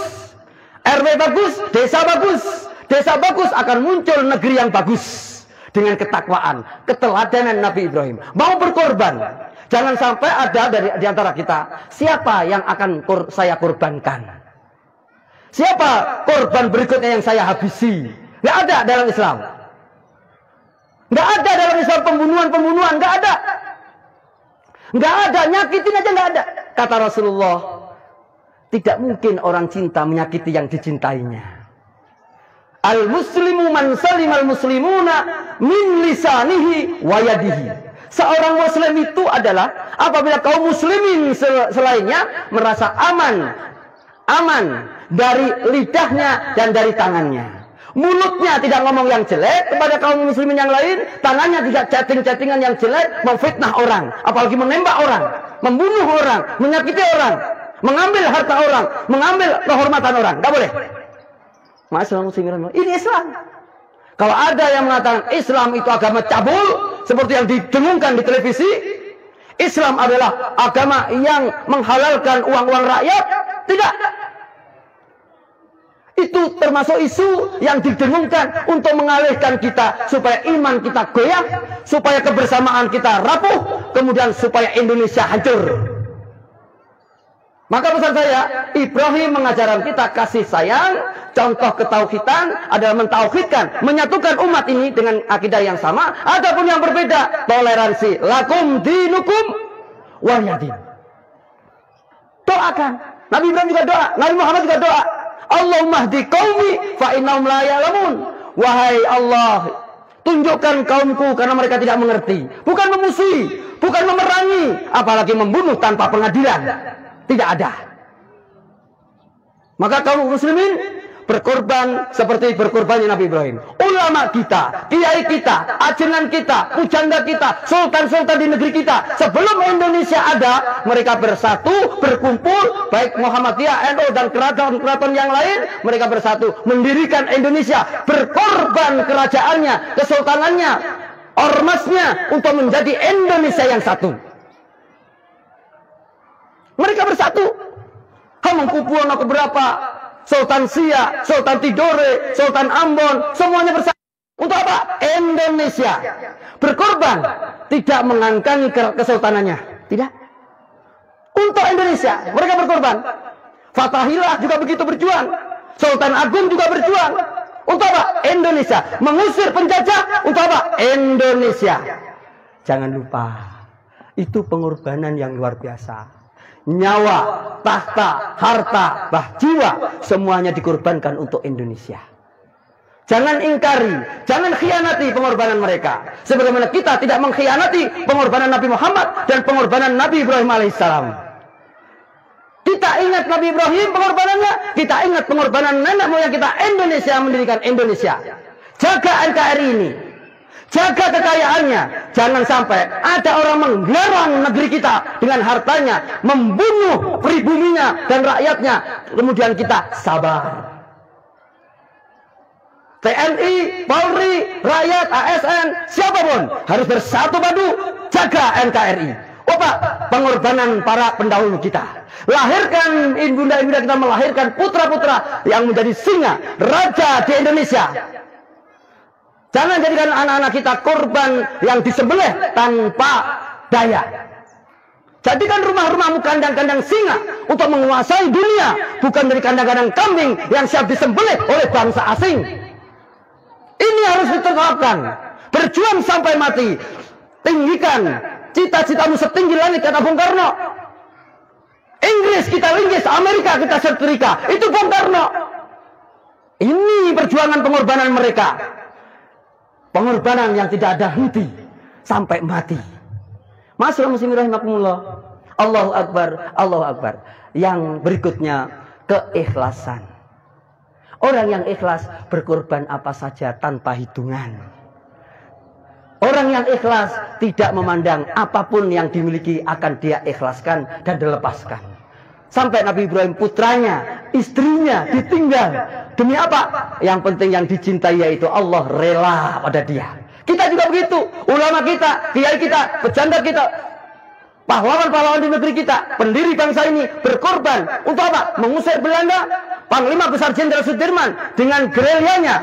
RW bagus, desa bagus. Desa bagus akan muncul negeri yang bagus. Dengan ketakwaan, keteladanan Nabi Ibrahim. Mau berkorban. Jangan sampai ada di antara kita, siapa yang akan saya korbankan? Siapa korban berikutnya yang saya habisi? Nggak ada dalam Islam. Nggak ada dalam Islam pembunuhan, nggak ada. Nggak ada, nyakitin aja nggak ada. Kata Rasulullah, tidak mungkin orang cinta menyakiti yang dicintainya. Al-muslimu man salimal muslimuna min lisanihi wa yadihi. Seorang muslim itu adalah apabila kaum muslimin selainnya merasa aman dari lidahnya dan dari tangannya. Mulutnya tidak ngomong yang jelek kepada kaum muslimin yang lain, tangannya tidak chatting-chattingan yang jelek, memfitnah orang, apalagi menembak orang, membunuh orang, menyakiti orang, mengambil harta orang, mengambil kehormatan orang. Tidak boleh. Ini Islam. Kalau ada yang mengatakan Islam itu agama cabul, seperti yang didengungkan di televisi, Islam adalah agama yang menghalalkan uang-uang rakyat, tidak. Itu termasuk isu yang didengungkan untuk mengalihkan kita supaya iman kita goyah, supaya kebersamaan kita rapuh, kemudian supaya Indonesia hancur. Maka pesan saya, Ibrahim mengajarkan kita kasih sayang, contoh ketauhidan adalah mentauhidkan, menyatukan umat ini dengan akidah yang sama, adapun yang berbeda, toleransi. Lakum dinukum waliyadin. Doakan. Nabi Ibrahim juga doa, Nabi Muhammad juga doa. Allahumma hdi qaumi fa innahum la ya'lamun. Wahai Allah, tunjukkan kaumku karena mereka tidak mengerti. Bukan memusuhi, bukan memerangi, apalagi membunuh tanpa pengadilan. Tidak ada. Maka kaum muslimin berkorban seperti berkorbannya Nabi Ibrahim. Ulama kita, kiai kita, ajengan kita, pujangga kita, sultan-sultan di negeri kita, sebelum Indonesia ada, mereka bersatu, berkumpul, baik Muhammadiyah, NU dan keraton-keraton yang lain, mereka bersatu mendirikan Indonesia, berkorban kerajaannya, kesultanannya, ormasnya untuk menjadi Indonesia yang satu. Mereka bersatu. Hamengkubuwono keberapa? Sultan Siak, Sultan Tidore, Sultan Ambon, semuanya bersatu. Untuk apa? Indonesia. Berkorban. Tidak mengangkangi kesultanannya. Tidak. Untuk Indonesia. Mereka berkorban. Fatahillah juga begitu berjuang. Sultan Agung juga berjuang. Untuk apa? Indonesia. Mengusir penjajah. Untuk apa? Indonesia. Jangan lupa. Itu pengorbanan yang luar biasa. Nyawa, tahta, harta, jiwa, semuanya dikorbankan untuk Indonesia. Jangan ingkari, jangan khianati pengorbanan mereka. Sebagaimana kita tidak mengkhianati pengorbanan Nabi Muhammad dan pengorbanan Nabi Ibrahim alaihissalam. Kita ingat Nabi Ibrahim pengorbanannya, kita ingat pengorbanan nenek moyang kita Indonesia mendirikan Indonesia. Jaga NKRI ini. Jaga kekayaannya. Jangan sampai ada orang menggarang negeri kita dengan hartanya, membunuh pribuminya dan rakyatnya. Kemudian kita sabar. TNI, Polri, rakyat, ASN, siapapun harus bersatu padu jaga NKRI. Pak, pengorbanan para pendahulu kita. Lahirkan ibunda-ibunda kita, melahirkan putra-putra yang menjadi singa, raja di Indonesia. Jangan jadikan anak-anak kita korban yang disembelih tanpa daya. Jadikan rumah-rumahmu kandang-kandang singa untuk menguasai dunia, bukan dari kandang-kandang kambing yang siap disembelih oleh bangsa asing. Ini harus diterapkan. Berjuang sampai mati. Tinggikan cita-citamu setinggi langit, kata Bung Karno. Inggris kita linggis, Amerika kita setrika. Itu Bung Karno. Ini perjuangan pengorbanan mereka. Pengorbanan yang tidak ada henti sampai mati. Masyaallah muslimin rahimakumullah. Allahu Akbar, Allahu Akbar. Yang berikutnya, keikhlasan. Orang yang ikhlas berkorban apa saja tanpa hitungan. Orang yang ikhlas tidak memandang apapun yang dimiliki akan dia ikhlaskan dan dilepaskan. Sampai Nabi Ibrahim putranya, istrinya ditinggal. Demi apa? Yang penting yang dicintai yaitu Allah, rela pada dia. Kita juga begitu. Ulama kita, kiai kita, pejabat kita, pahlawan-pahlawan di negeri kita, pendiri bangsa ini berkorban untuk apa? Mengusir Belanda. Panglima Besar Jenderal Sudirman dengan gerilyanya,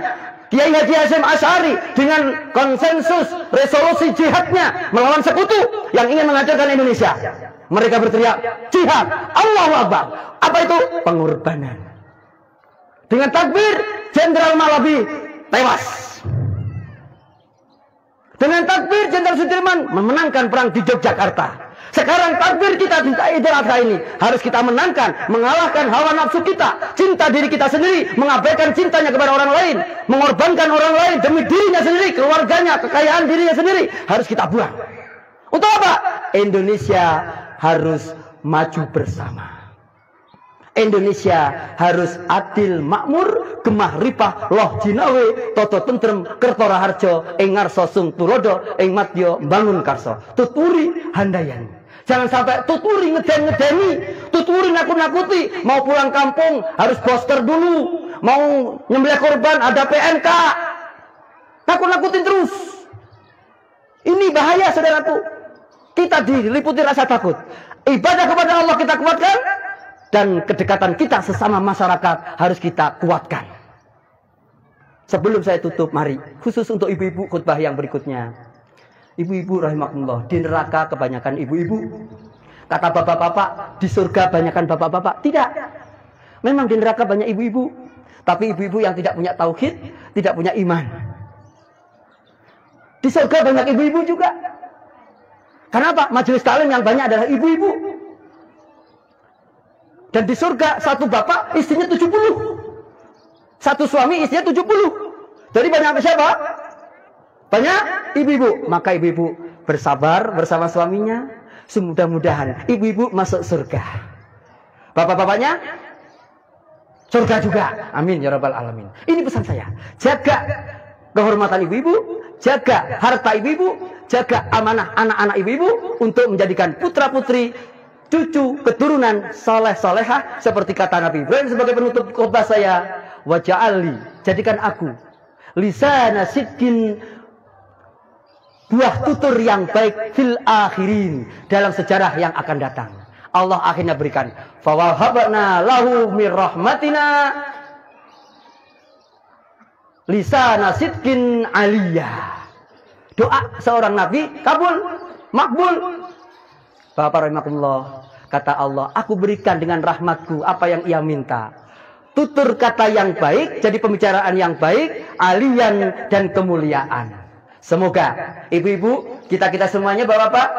Kiai Haji Hasyim Asy'ari dengan konsensus resolusi jihadnya melawan sekutu yang ingin menghancurkan Indonesia. Mereka berteriak, jihad, Allahu Akbar. Apa itu? Pengorbanan. Dengan takbir, Jenderal Malabi tewas. Dengan takbir, Jenderal Sudirman memenangkan perang di Yogyakarta. Sekarang takbir kita di Idul Adha ini harus kita menangkan, mengalahkan hawa nafsu kita, cinta diri kita sendiri, mengabaikan cintanya kepada orang lain, mengorbankan orang lain demi dirinya sendiri, keluarganya, kekayaan dirinya sendiri, harus kita buang. Untuk apa? Indonesia harus maju bersama. Indonesia harus adil makmur, gemah ripah loh jinawe, toto tentrem kerto raharjo, ing ngarso sung tulodo, ing matyo bangun karso, tuturi handayani. Jangan sampai tuturi ngeden-ngedeni, tuturi nakut-nakuti, mau pulang kampung harus booster dulu, mau nyembelih korban ada PNK, nakut-nakutin terus. Ini bahaya saudaraku. Kita diliputi rasa takut. Ibadah kepada Allah kita kuatkan, dan kedekatan kita sesama masyarakat harus kita kuatkan. Sebelum saya tutup, mari khusus untuk ibu-ibu khutbah yang berikutnya. Ibu-ibu rahimakumullah, di neraka kebanyakan ibu-ibu. Kata bapak-bapak, di surga banyakan bapak-bapak. Tidak. Memang di neraka banyak ibu-ibu, tapi ibu-ibu yang tidak punya tauhid, tidak punya iman. Di surga banyak ibu-ibu juga. Kenapa? Majelis taklim yang banyak adalah ibu-ibu. Dan di surga satu bapak istrinya 70. Satu suami istrinya 70. Jadi banyak siapa? Banyak ibu-ibu. Maka ibu-ibu bersabar bersama suaminya. Semudah-mudahan ibu-ibu masuk surga. Bapak-bapaknya surga juga. Amin ya rabbal alamin. Ini pesan saya. Jaga kehormatan ibu-ibu, jaga harta ibu-ibu, jaga amanah anak-anak ibu-ibu untuk menjadikan putra-putri, cucu, keturunan soleh solehah seperti kata Nabi Ibrahim sebagai penutup khutbah saya, waja'ali, jadikan aku lisana sidqin, buah tutur yang baik fil akhirin, dalam sejarah yang akan datang. Allah akhirnya berikan fawahabna lahu mir rahmatina lisana sidqin aliyah. Doa seorang nabi kabul, makbul. Bapak rahimakumullah, kata Allah, aku berikan dengan rahmatku apa yang ia minta. Tutur kata yang baik, jadi pembicaraan yang baik, alian dan kemuliaan. Semoga ibu-ibu, kita semuanya bapak-bapak,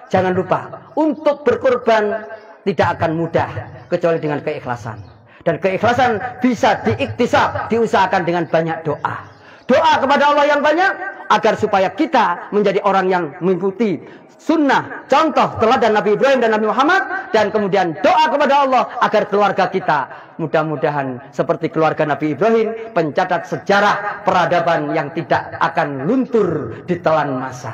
jangan lupa untuk berkorban tidak akan mudah kecuali dengan keikhlasan. Dan keikhlasan bisa diiktisab, diusahakan dengan banyak doa. Doa kepada Allah yang banyak agar supaya kita menjadi orang yang mengikuti sunnah, contoh teladan Nabi Ibrahim dan Nabi Muhammad, dan kemudian doa kepada Allah agar keluarga kita mudah-mudahan seperti keluarga Nabi Ibrahim, pencatat sejarah peradaban yang tidak akan luntur ditelan masa.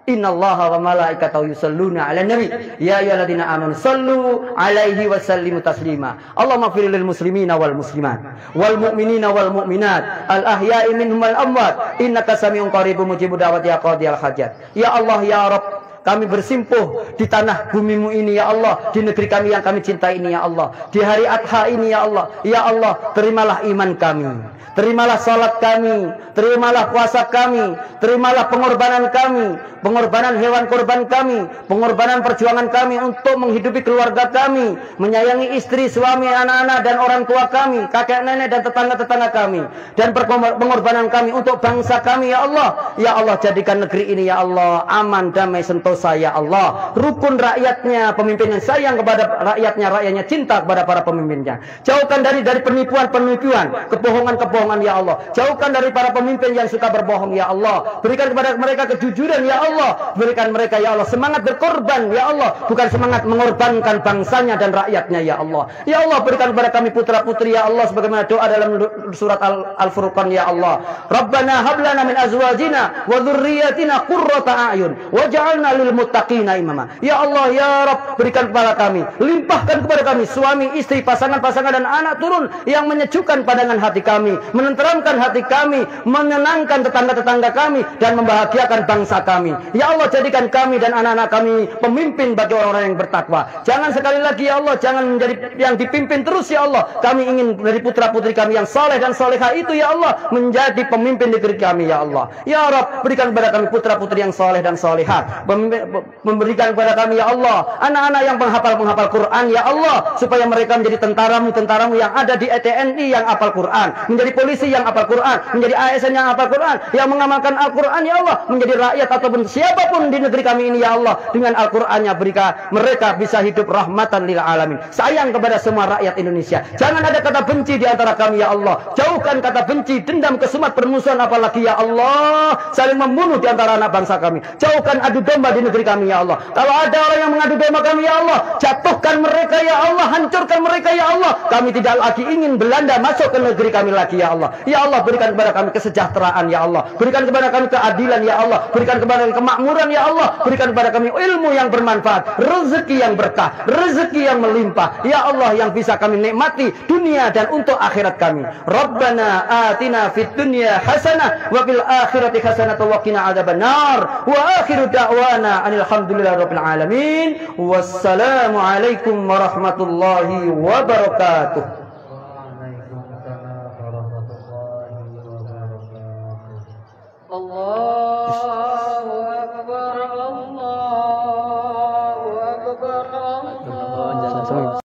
Innallaha wa malaikatahu yusholluna 'alan nabi ya ayyuhalladzina amanu shallu 'alaihi wa sallimu taslima. Allahumma ighfir lil muslimina wal muslimat wal mu'minina wal mu'minat al ahya'i minhum wal amwat innaka sami'un qaribun mujibud da'wati ya qadiyal hajat. Ya Allah ya Rabb, kami bersimpuh di tanah bumimu ini ya Allah, di negeri kami yang kami cintai ini ya Allah, di hari Adha ini ya Allah. Ya Allah, terimalah iman kami, terimalah salat kami, terimalah puasa kami, terimalah pengorbanan kami, pengorbanan hewan korban kami, pengorbanan perjuangan kami untuk menghidupi keluarga kami, menyayangi istri, suami, anak-anak dan orang tua kami, kakek nenek dan tetangga-tetangga kami, dan pengorbanan kami untuk bangsa kami ya Allah. Ya Allah, jadikan negeri ini ya Allah aman, damai, sentosa ya Allah, rukun rakyatnya, pemimpin yang sayang kepada rakyatnya, rakyatnya cinta kepada para pemimpinnya. Jauhkan dari penipuan-penipuan, kebohongan-kebohongan ya Allah. Jauhkan dari para pemimpin yang suka berbohong ya Allah. Berikan kepada mereka kejujuran ya Allah. Berikan mereka ya Allah semangat berkorban ya Allah, bukan semangat mengorbankan bangsanya dan rakyatnya ya Allah. Ya Allah, berikan kepada kami putra-putri ya Allah sebagaimana doa dalam surat Al-Furqan ya Allah. Rabbana hab lana min azwajina wa dzurriyyatina qurrata a'yun waj'alna waj'alil muttaqina imama. Ya Allah, ya Rabb, berikan kepada kami, limpahkan kepada kami suami, istri, pasangan-pasangan dan anak turun yang menyejukkan pandangan hati kami, menenteramkan hati kami, menenangkan tetangga-tetangga kami dan membahagiakan bangsa kami. Ya Allah, jadikan kami dan anak-anak kami pemimpin bagi orang-orang yang bertakwa. Jangan sekali lagi ya Allah, jangan menjadi yang dipimpin terus ya Allah. Kami ingin dari putra-putri kami yang saleh dan salehah itu ya Allah menjadi pemimpin negeri kami ya Allah. Ya Rabb, berikan kepada kami putra-putri yang saleh dan salehah. Memberikan kepada kami ya Allah anak-anak yang penghafal Quran ya Allah, supaya mereka menjadi tentaramu yang ada di TNI yang hafal Quran, menjadi polisi yang hafal Quran, menjadi ASN yang hafal Quran, yang mengamalkan Al-Quran ya Allah, menjadi rakyat ataupun siapapun di negeri kami ini ya Allah, dengan Al-Qurannya mereka bisa hidup rahmatan lil alamin. Sayang kepada semua rakyat Indonesia. Jangan ada kata benci di antara kami ya Allah. Jauhkan kata benci, dendam, kesumat, permusuhan, apalagi ya Allah saling membunuh di antara anak bangsa kami. Jauhkan adu domba di negeri kami ya Allah. Kalau ada orang yang mengadu domba kami ya Allah, jatuhkan mereka ya Allah, hancurkan mereka ya Allah. Kami tidak lagi ingin Belanda masuk ke negeri kami lagi ya Allah. Ya Allah, berikan kepada kami kesejahteraan ya Allah, berikan kepada kami keadilan ya Allah, berikan kepada kami kemakmuran ya Allah, berikan kepada kami ilmu yang bermanfaat, rezeki yang berkah, rezeki yang melimpah ya Allah, yang bisa kami nikmati dunia dan untuk akhirat kami. Rabbana atina fid dunya hasanah wa fil akhirati hasanah wa qina adzabannar. Wa akhiru da'wana anil hamdulillahi rabbil alamin. Wassalamu alaikum warahmatullahi wabarakatuh. Waalaikumsalam warahmatullahi wabarakatuh. Allahu akbar, Allahu akbar, Allahu akbar.